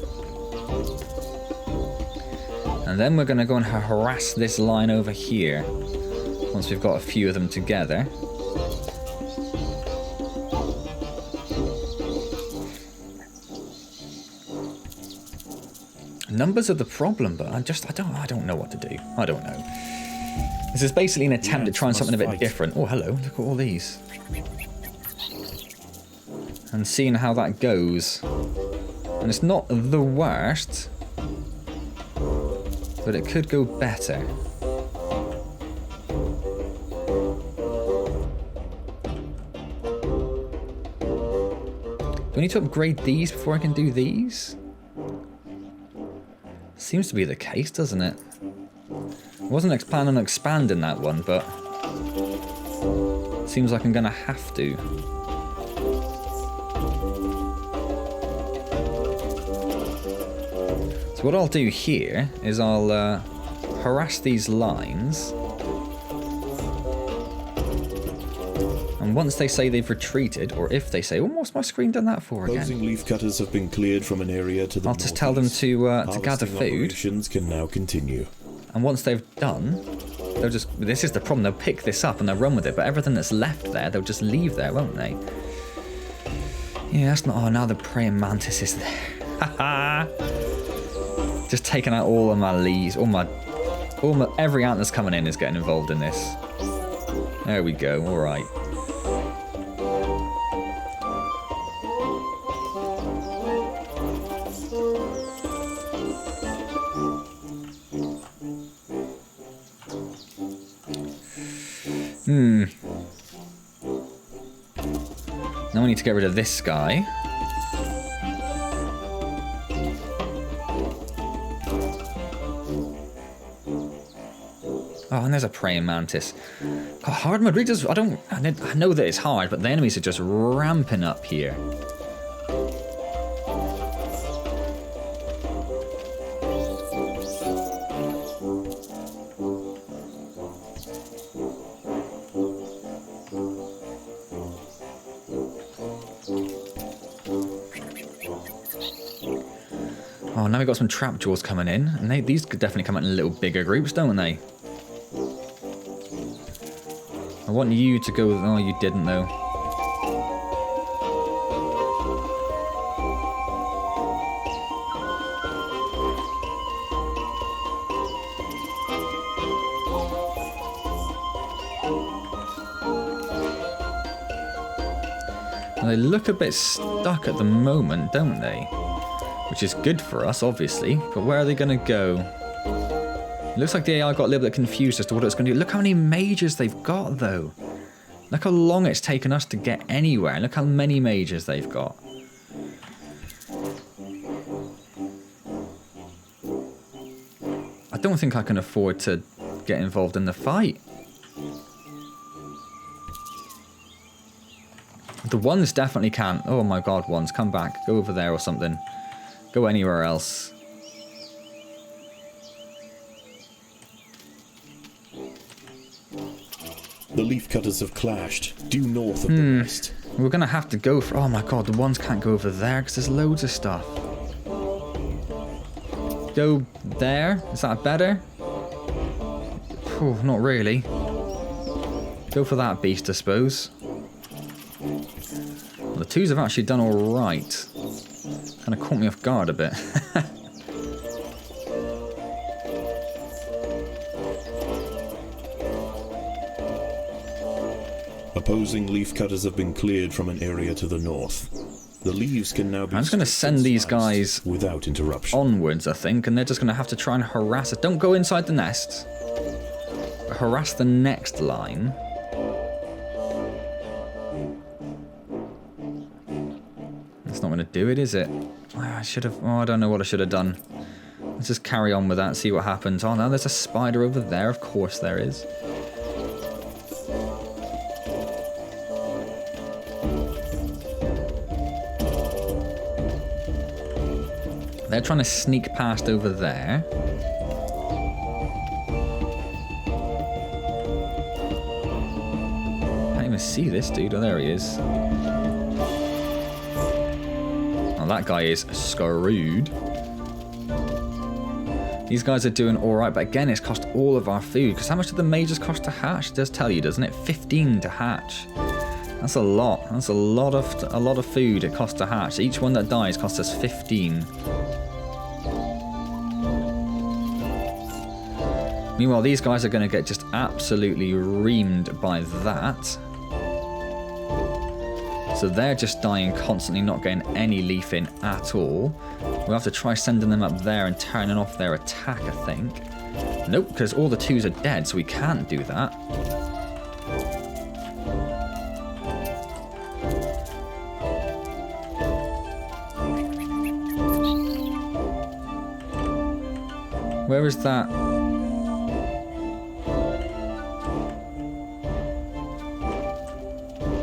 And then we're going to go and harass this line over here once we've got a few of them together. Numbers are the problem, but I don't know what to do. I don't know. This is basically an attempt at trying something a bit different. Oh, hello, look at all these. And seeing how that goes. And it's not the worst, but it could go better. Do I need to upgrade these before I can do these? Seems to be the case, doesn't it? I wasn't planning on expanding that one, but seems like I'm gonna have to. So what I'll do here is I'll harass these lines, and once they say they've retreated, or if they say, oh, what's my screen done that for again? Opposing leaf cutters have been cleared from an area to the I'll just tell them to gather food. Operations can now continue. And once they've done, they'll just, this is the problem, they'll pick this up and they'll run with it, but everything that's left there, they'll just leave there, won't they? Yeah, that's not, oh, now the praying mantis is there. Just taking out all of my leaves, every ant that's coming in is getting involved in this. There we go, alright. Now we need to get rid of this guy. Oh, and there's a praying mantis. God, hard mode really does. I know that it's hard, but the enemies are just ramping up here. Oh, now we've got some trap jaws coming in, and these could definitely come out in little bigger groups, don't they? I want you to go... Oh, you didn't, though. Well, they look a bit stuck at the moment, don't they? Which is good for us, obviously. But where are they going to go? It looks like the AI got a little bit confused as to what it's going to do. Look how many mages they've got, though. Look how long it's taken us to get anywhere. Look how many mages they've got. I don't think I can afford to get involved in the fight. The ones definitely can. Oh my god, ones, come back. Go over there or something. Go anywhere else. The leaf cutters have clashed, due north of the nest. We're going to have to go for... Oh my god, the ones can't go over there because there's loads of stuff. Go there? Is that better? Oh, not really. Go for that beast, I suppose. Well, the twos have actually done alright. Kind of caught me off guard a bit. Opposing leaf cutters have been cleared from an area to the north. The leaves can now be... I'm just going to send these guys without interruption onwards, I think, and they're just going to have to try and harass us. Don't go inside the nest. But harass the next line. That's not going to do it, is it? I should have... Oh, I don't know what I should have done. Let's just carry on with that, see what happens. Oh, no, there's a spider over there. Of course there is. They're trying to sneak past over there. Can't even see this dude. Oh, there he is. Oh, that guy is screwed. These guys are doing alright, but again, it's cost all of our food. Because how much did the mages cost to hatch? It does tell you, doesn't it? 15 to hatch. That's a lot. That's a lot of food it costs to hatch. Each one that dies costs us 15. Meanwhile, these guys are going to get just absolutely reamed by that. So they're just dying constantly, not getting any leaf in at all. We'll have to try sending them up there and turning off their attack, I think. Nope, because all the twos are dead, so we can't do that. Where is that?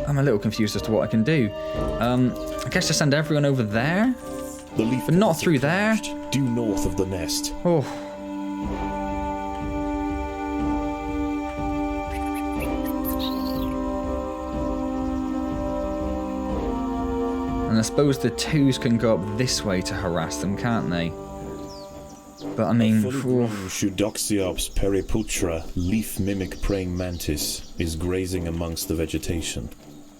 I'm a little confused as to what I can do. I guess just send everyone over there? The leaf but not through there? Due north of the nest. Oh. And I suppose the twos can go up this way to harass them, can't they? But I mean... Shudoxiops periputra, leaf mimic praying mantis, is grazing amongst the vegetation.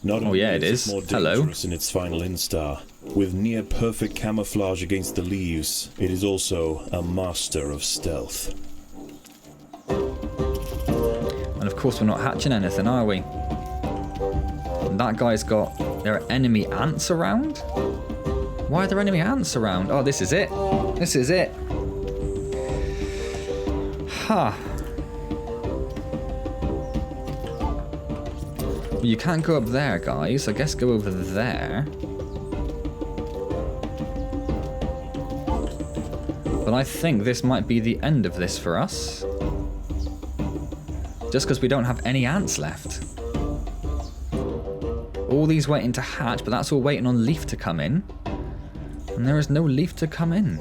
Not only it is. more Hello. dangerous in its final instar, With near perfect camouflage against the leaves, it is also a master of stealth. And of course we're not hatching anything, are we? And that guy's got... There are enemy ants around? Why are there enemy ants around? Oh, this is it. This is it. Ha. Huh. Well, you can't go up there, guys. I guess go over there. But I think this might be the end of this for us. Just because we don't have any ants left. All these waiting to hatch, but that's all waiting on leaf to come in. And there is no leaf to come in.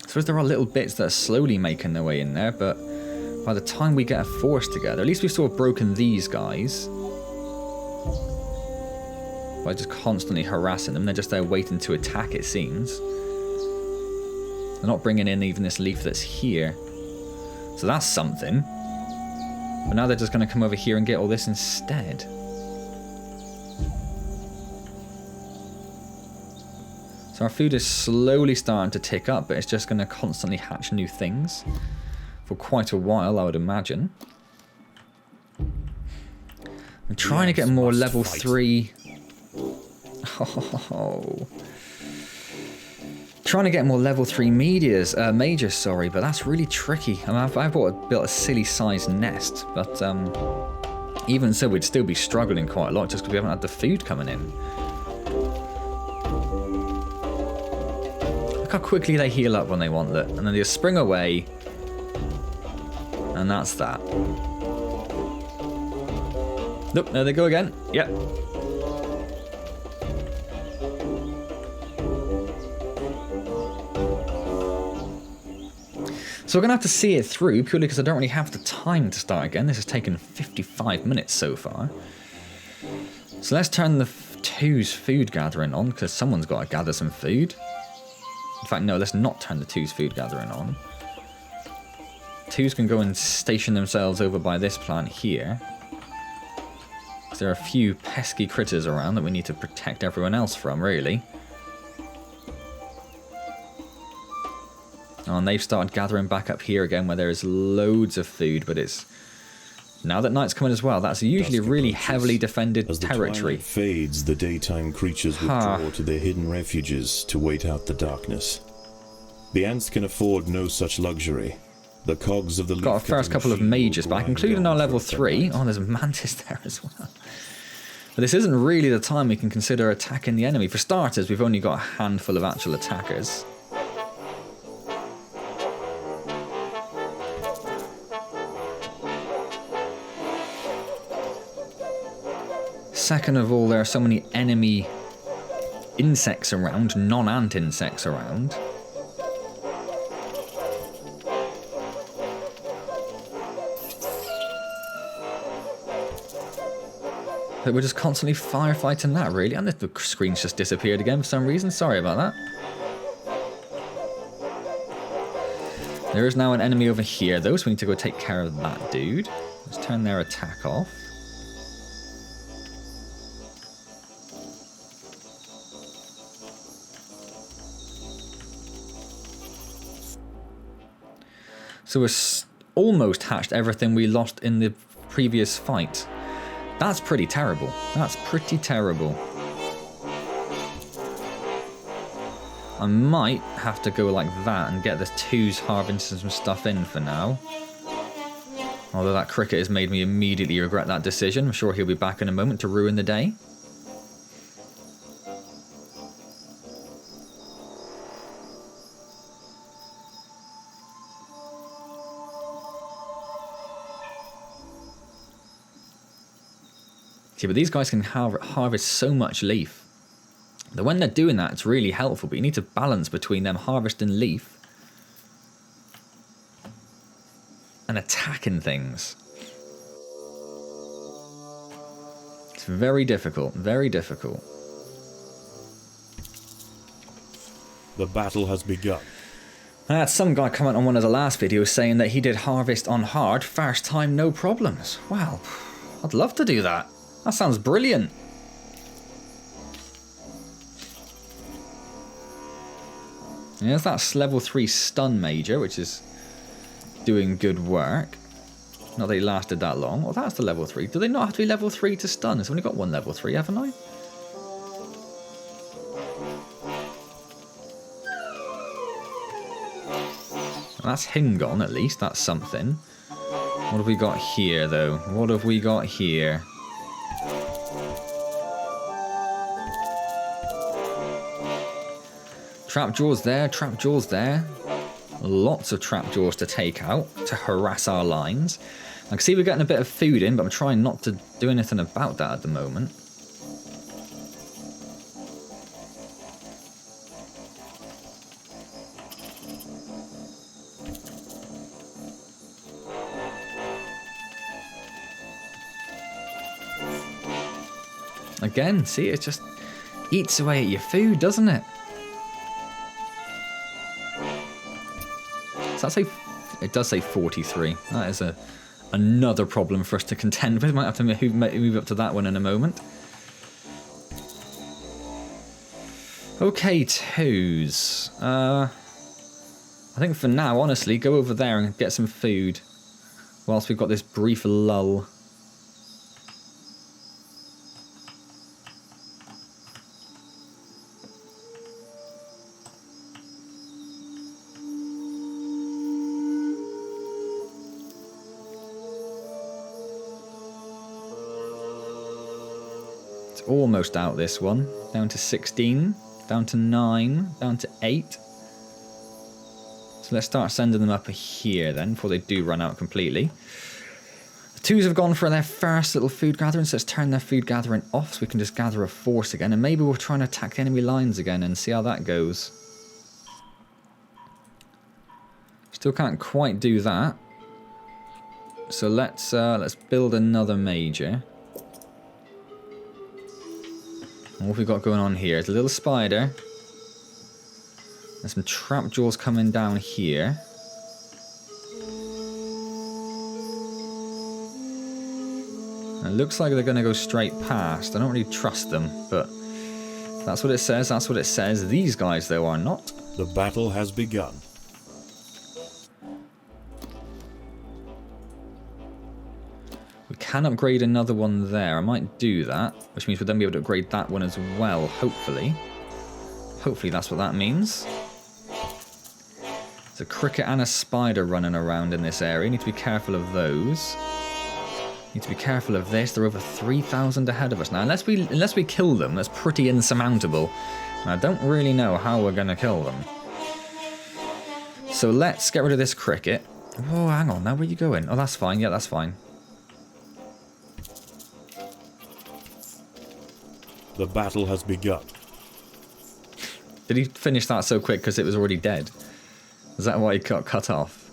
I suppose there are little bits that are slowly making their way in there, but by the time we get a force together, at least we've sort of broken these guys. By just constantly harassing them, they're just there waiting to attack, it seems. They're not bringing in even this leaf that's here. So that's something. But now they're just going to come over here and get all this instead. So our food is slowly starting to tick up, but it's just going to constantly hatch new things. For quite a while, I would imagine. I'm trying to get more level 3... Oh... Trying to get more level 3 mages, sorry, but that's really tricky. I mean, I've built a silly sized nest, but even so, we'd still be struggling quite a lot just because we haven't had the food coming in. Look how quickly they heal up when they want that, and then they just spring away, and that's that. Nope, there they go again. Yep. So we're going to have to see it through, purely because I don't really have the time to start again. This has taken 55 minutes so far. So let's turn the 2's food gathering on, because someone's got to gather some food. In fact, no, let's not turn the 2's food gathering on. 2's can go and station themselves over by this plant here. Because there are a few pesky critters around that we need to protect everyone else from, really. Oh, and they've started gathering back up here again where there is loads of food, but it's... Now that night's coming as well, that's usually really heavily defended territory. As the twilight fades, the daytime creatures withdraw to their hidden refuges to wait out the darkness. The ants can afford no such luxury. The cogs of the got our first couple of mages back, including our level 3. Oh, there's a mantis there as well. But this isn't really the time we can consider attacking the enemy. For starters, we've only got a handful of actual attackers. Second of all, there are so many enemy insects around, non-ant insects around. But we're just constantly firefighting that, really. And the screen's just disappeared again for some reason. Sorry about that. There is now an enemy over here, though, so we need to go take care of that dude. Let's turn their attack off. So we're almost hatched everything we lost in the previous fight. That's pretty terrible. That's pretty terrible. I might have to go like that and get the 2's harvesting some stuff in for now. Although that cricket has made me immediately regret that decision. I'm sure he'll be back in a moment to ruin the day. But these guys can harvest so much leaf that when they're doing that, it's really helpful. But you need to balance between them harvesting leaf and attacking things. It's very difficult, very difficult. The battle has begun. I had some guy comment on one of the last videos saying that he did harvest on hard, first time, no problems. Well, I'd love to do that. That sounds brilliant. And there's that level 3 stun major, which is doing good work. Not that it lasted that long. Oh, that's the level 3. Do they not have to be level 3 to stun? I've only got one level 3, haven't I? Well, that's him gone, at least. That's something. What have we got here, though? What have we got here? Trapjaws there, trapjaws there. Lots of trapjaws to take out to harass our lines. I can see we're getting a bit of food in, but I'm trying not to do anything about that at the moment. Again, see, it just eats away at your food, doesn't it? Does that say? It does say 43. That is another problem for us to contend with. Might have to move up to that one in a moment. Okay, twos. I think for now, honestly, go over there and get some food whilst we've got this brief lull. Almost out this one. Down to 16, down to 9, down to 8. So let's start sending them up here then before they do run out completely. The twos have gone for their first little food gathering, so let's turn their food gathering off so we can just gather a force again, and maybe we'll try and attack the enemy lines again and see how that goes. Still can't quite do that. So let's build another major. What have we got going on here? It's a little spider. There's some trapjaws coming down here. And it looks like they're going to go straight past. I don't really trust them, but that's what it says. That's what it says. These guys, though, are not. The battle has begun. We can upgrade another one there. I might do that, which means we'll then be able to upgrade that one as well, hopefully. Hopefully that's what that means. There's a cricket and a spider running around in this area. Need to be careful of those. Need to be careful of this. They're over 3,000 ahead of us now. Unless we kill them, that's pretty insurmountable. And I don't really know how we're going to kill them. So let's get rid of this cricket. Oh, hang on now. Where are you going? Oh, that's fine. Yeah, that's fine. The battle has begun. Did he finish that so quick because it was already dead? Is that why he got cut off?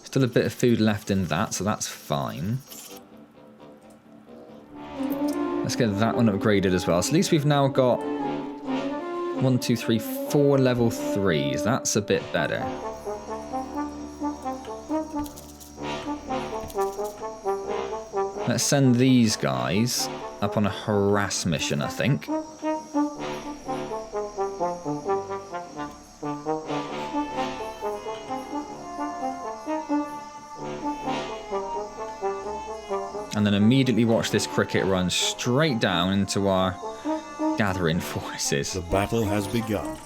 Still a bit of food left in that, so that's fine. Let's get that one upgraded as well. So at least we've now got 1, 2, 3, 4 level 3s. That's a bit better. Let's send these guys up on a harass mission, I think. And then immediately watch this cricket run straight down into our gathering forces. The battle has begun.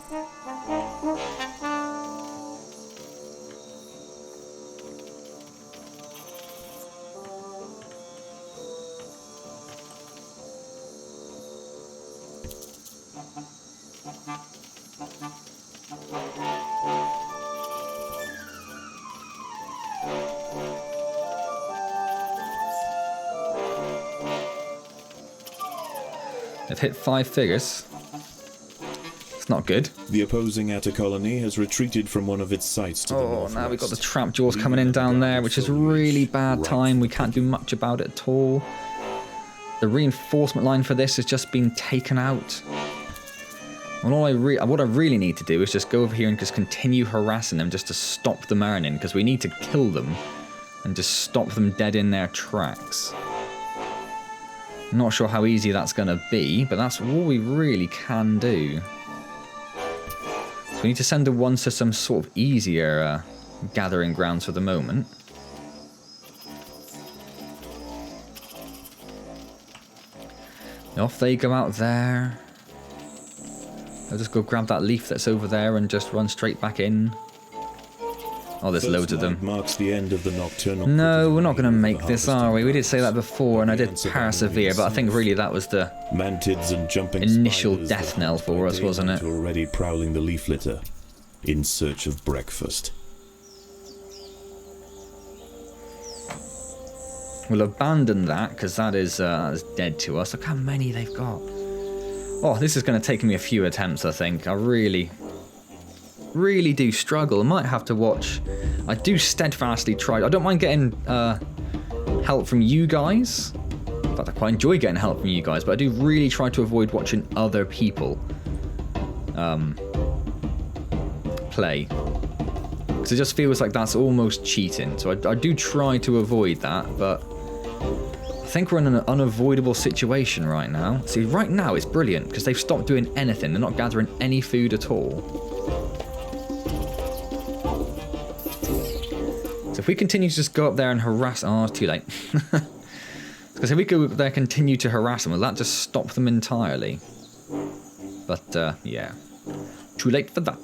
They've hit 5 figures. It's not good. The opposing outer colony has retreated from one of its sites to the northwest. Now we've got the trapjaws coming in down there, which is really bad time. We can't do much about it at all. The reinforcement line for this has just been taken out. And what I really need to do is just go over here and just continue harassing them just to stop them earning, because we need to kill them and just stop them dead in their tracks. Not sure how easy that's going to be, but that's all we really can do. So we need to send the ones to some sort of easier gathering grounds for the moment. Off they go out there. I'll just go grab that leaf that's over there and just run straight back in. Oh, there's loads of them. Marks the end of the nocturnal. No, we're not going to make this, are we? We did say that before, and I did persevere, but I think really that was the mantids and jumping initial death knell for us, wasn't it? Already prowling the leaf litter in search of breakfast. We'll abandon that because that is dead to us. Look how many they've got. Oh, this is going to take me a few attempts, I think. I really do struggle. I might have to watch. I do steadfastly try. I don't mind getting help from you guys. In fact, I quite enjoy getting help from you guys, but I do really try to avoid watching other people play. Because it just feels like that's almost cheating. So I do try to avoid that, but I think we're in an unavoidable situation right now. See, right now it's brilliant because they've stopped doing anything. They're not gathering any food at all. So if we continue to just go up there and harass... Oh, it's too late. Because if we go up there and continue to harass them, will that just stop them entirely? But, yeah. Too late for that.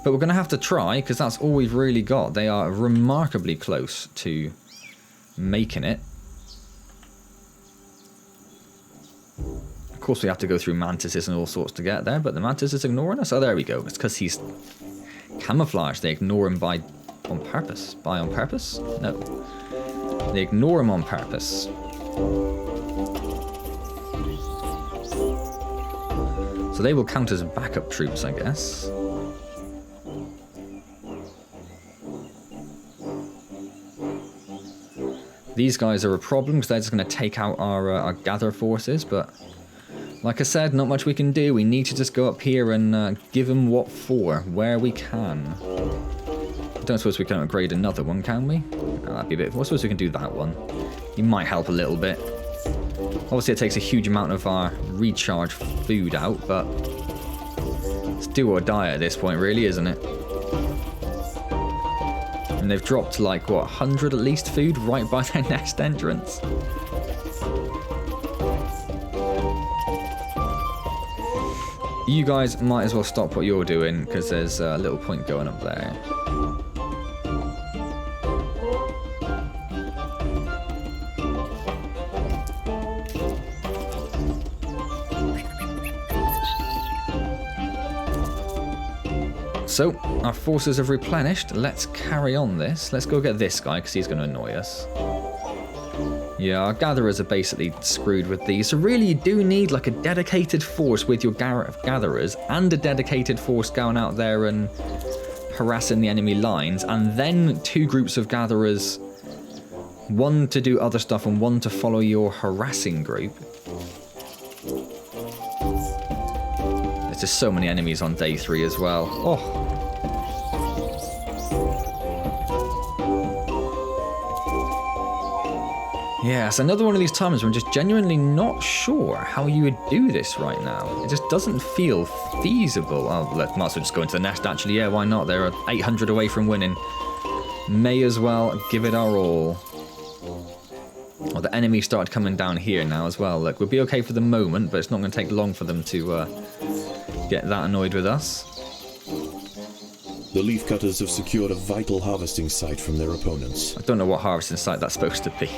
But we're going to have to try, because that's all we've really got. They are remarkably close to making it. Of course, we have to go through mantises and all sorts to get there, but the mantis is ignoring us. Oh, there we go. It's because he's camouflaged. They ignore him on purpose. By on purpose? No. They ignore him on purpose. So they will count as backup troops, I guess. These guys are a problem because they're just going to take out our gather forces, but like I said, not much we can do. We need to just go up here and give them what for, where we can. I don't suppose we can upgrade another one, can we? No, that'd be a bit... I suppose we can do that one. It might help a little bit. Obviously, it takes a huge amount of our recharge food out, but it's do or die at this point, really, isn't it? And they've dropped, like, what, 100 at least food right by their next entrance. You guys might as well stop what you're doing, because there's a little point going up there. So, our forces have replenished. Let's carry on this. Let's go get this guy, because he's going to annoy us. Yeah, our gatherers are basically screwed with these. So really, you do need like a dedicated force with your gatherers and a dedicated force going out there and harassing the enemy lines, and then two groups of gatherers, one to do other stuff and one to follow your harassing group. There's just so many enemies on day 3 as well. Oh. Yeah, it's another one of these times where I'm just genuinely not sure how you would do this right now. It just doesn't feel feasible. Oh, might as well just go into the nest, actually. Yeah, why not? They're 800 away from winning. May as well give it our all. Oh, the enemies started coming down here now as well. Look, we'll be okay for the moment, but it's not going to take long for them to get that annoyed with us. The leaf cutters have secured a vital harvesting site from their opponents. I don't know what harvesting site that's supposed to be.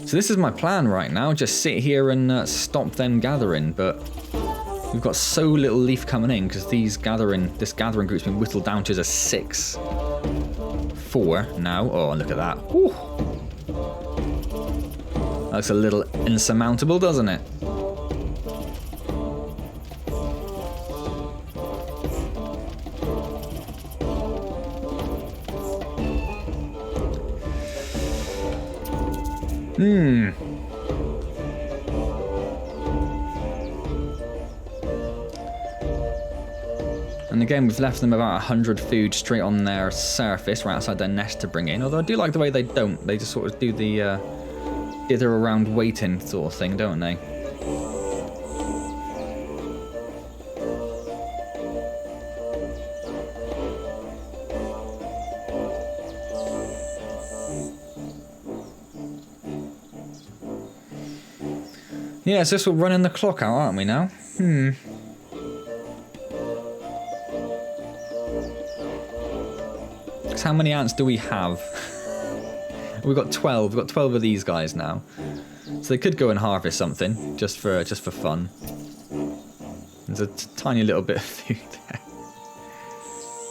So this is my plan right now, just sit here and stop them gathering, but we've got so little leaf coming in because this gathering group's been whittled down to just 6. 4 now. Oh, look at that. Whew. Looks a little insurmountable, doesn't it? And again, we've left them about 100 food straight on their surface, right outside their nest to bring in. Although I do like the way they don't. They just sort of do the dither around waiting sort of thing, don't they? Yeah, so we're running the clock out, aren't we now? How many ants do we have? We've got 12. We've got 12 of these guys now. So they could go and harvest something just for fun. There's a tiny little bit of food there.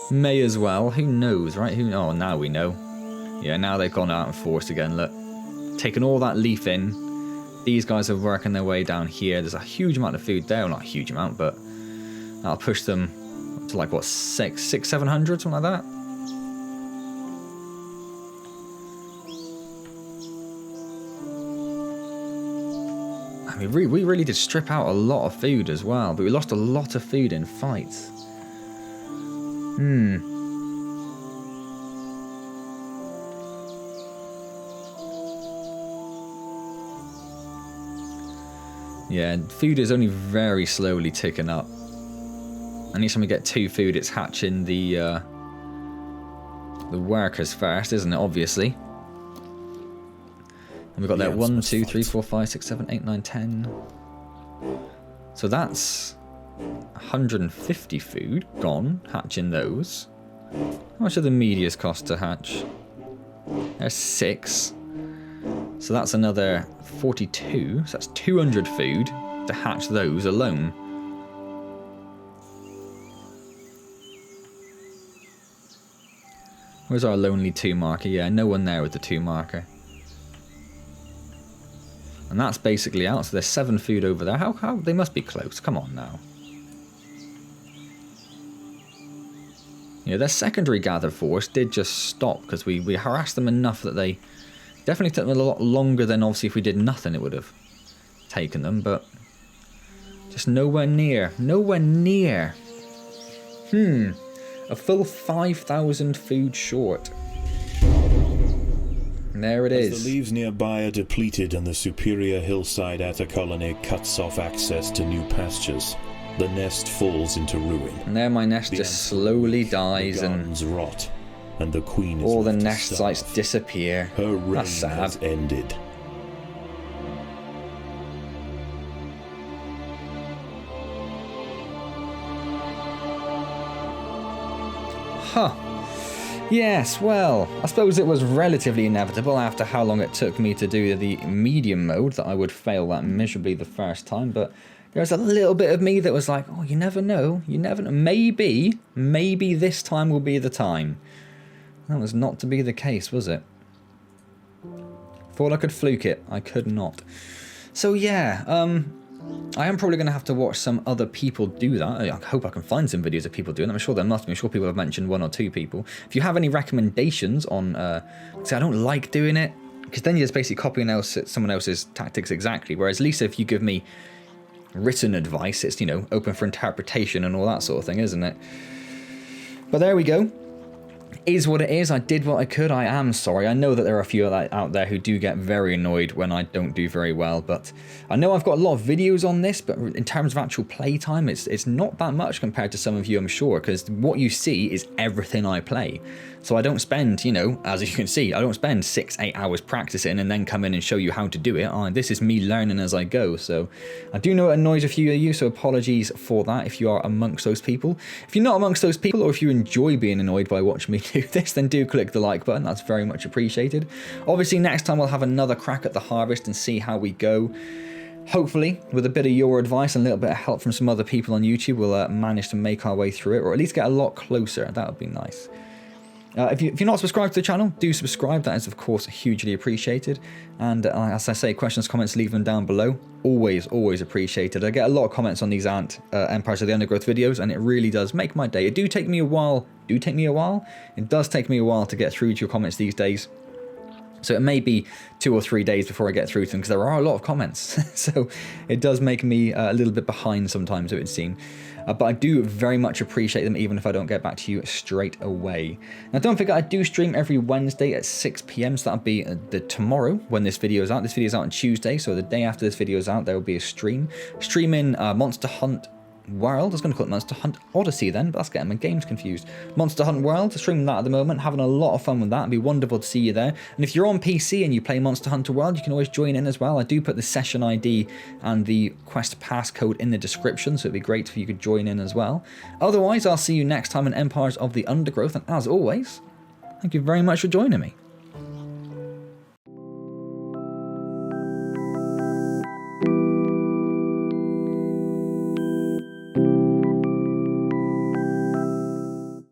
May as well. Who knows, right? Oh, now we know. Yeah, now they've gone out and forced again. Look, taking all that leaf in. These guys are working their way down here. There's a huge amount of food there. Well, not a huge amount, but that'll push them to like what, 700, something like that. I mean, we really did strip out a lot of food as well, but we lost a lot of food in fights. Yeah, food is only very slowly ticking up. Anytime we get 2 food, it's hatching the workers first, isn't it? Obviously. And we've got that 1, 2, 3, 4, 5, 6, 7, 8, 9, 10. So that's 150 food gone, hatching those. How much are the medias cost to hatch? There's 6. So that's another 42. So that's 200 food to hatch those alone. Where's our lonely 2 marker? Yeah, no one there with the 2 marker. And that's basically out. So there's 7 food over there. How they must be close. Come on now. Yeah, their secondary gather force did just stop because we harassed them enough that they definitely took them a lot longer than obviously if we did nothing it would have taken them, but just nowhere near. Nowhere near. A full 5,000 food short. And there it is. As the leaves nearby are depleted and the superior hillside atta colony cuts off access to new pastures, the nest falls into ruin. And there my nest just slowly dies and rot, and the queen is all the left to nest sites starve. disappear. Her reign That's sad. has ended. Huh. Yes, well, I suppose it was relatively inevitable after how long it took me to do the medium mode that I would fail that miserably the first time, but there was a little bit of me that was like, oh, you never know, you never know. Maybe this time will be the time. That was not to be the case, was it? Thought I could fluke it. I could not. So yeah, I am probably going to have to watch some other people do that. I hope I can find some videos of people doing that. I'm sure there must be. I'm sure people have mentioned 1 or 2 people. If you have any recommendations on... see, I don't like doing it, because then you're just basically copying someone else's tactics exactly. Whereas at least if you give me written advice, it's, you know, open for interpretation and all that sort of thing, isn't it? But there we go. Is what it is. I did what I could. I am sorry. I know that there are a few out there who do get very annoyed when I don't do very well, but I know I've got a lot of videos on this, but in terms of actual playtime, it's not that much compared to some of you, I'm sure, because what you see is everything I play. So I don't spend, you know, as you can see, I don't spend 6-8 hours practicing and then come in and show you how to do it. This is me learning as I go. So I do know it annoys a few of you, so apologies for that if you are amongst those people. If you're not amongst those people, or if you enjoy being annoyed by watching me do this, then do click the like button. That's very much appreciated. Obviously, next time we'll have another crack at the harvest and see how we go. Hopefully, with a bit of your advice and a little bit of help from some other people on YouTube, we'll manage to make our way through it, or at least get a lot closer. That would be nice. If you're not subscribed to the channel, do subscribe. That is, of course, hugely appreciated. And as I say, questions, comments, leave them down below. Always appreciated. I get a lot of comments on these Empires of the Undergrowth videos, and it really does make my day. It does take me a while to get through to your comments these days. So it may be 2 or 3 days before I get through to them, because there are a lot of comments. So it does make me a little bit behind sometimes, it would seem. But I do very much appreciate them, even if I don't get back to you straight away. Now, don't forget, I do stream every Wednesday at 6 PM. So that'll be tomorrow when this video is out. This video is out on Tuesday, so the day after this video is out, there will be a stream. Streaming Monster Hunt World. I was going to call it Monster Hunt Odyssey then, but that's getting my games confused. Monster Hunt World, streaming that at the moment, having a lot of fun with that. It'd be wonderful to see you there. And if you're on PC and you play Monster Hunter World, you can always join in as well. I do put the session ID and the quest passcode in the description, so it'd be great if you could join in as well. Otherwise, I'll see you next time in Empires of the Undergrowth, and as always, thank you very much for joining me.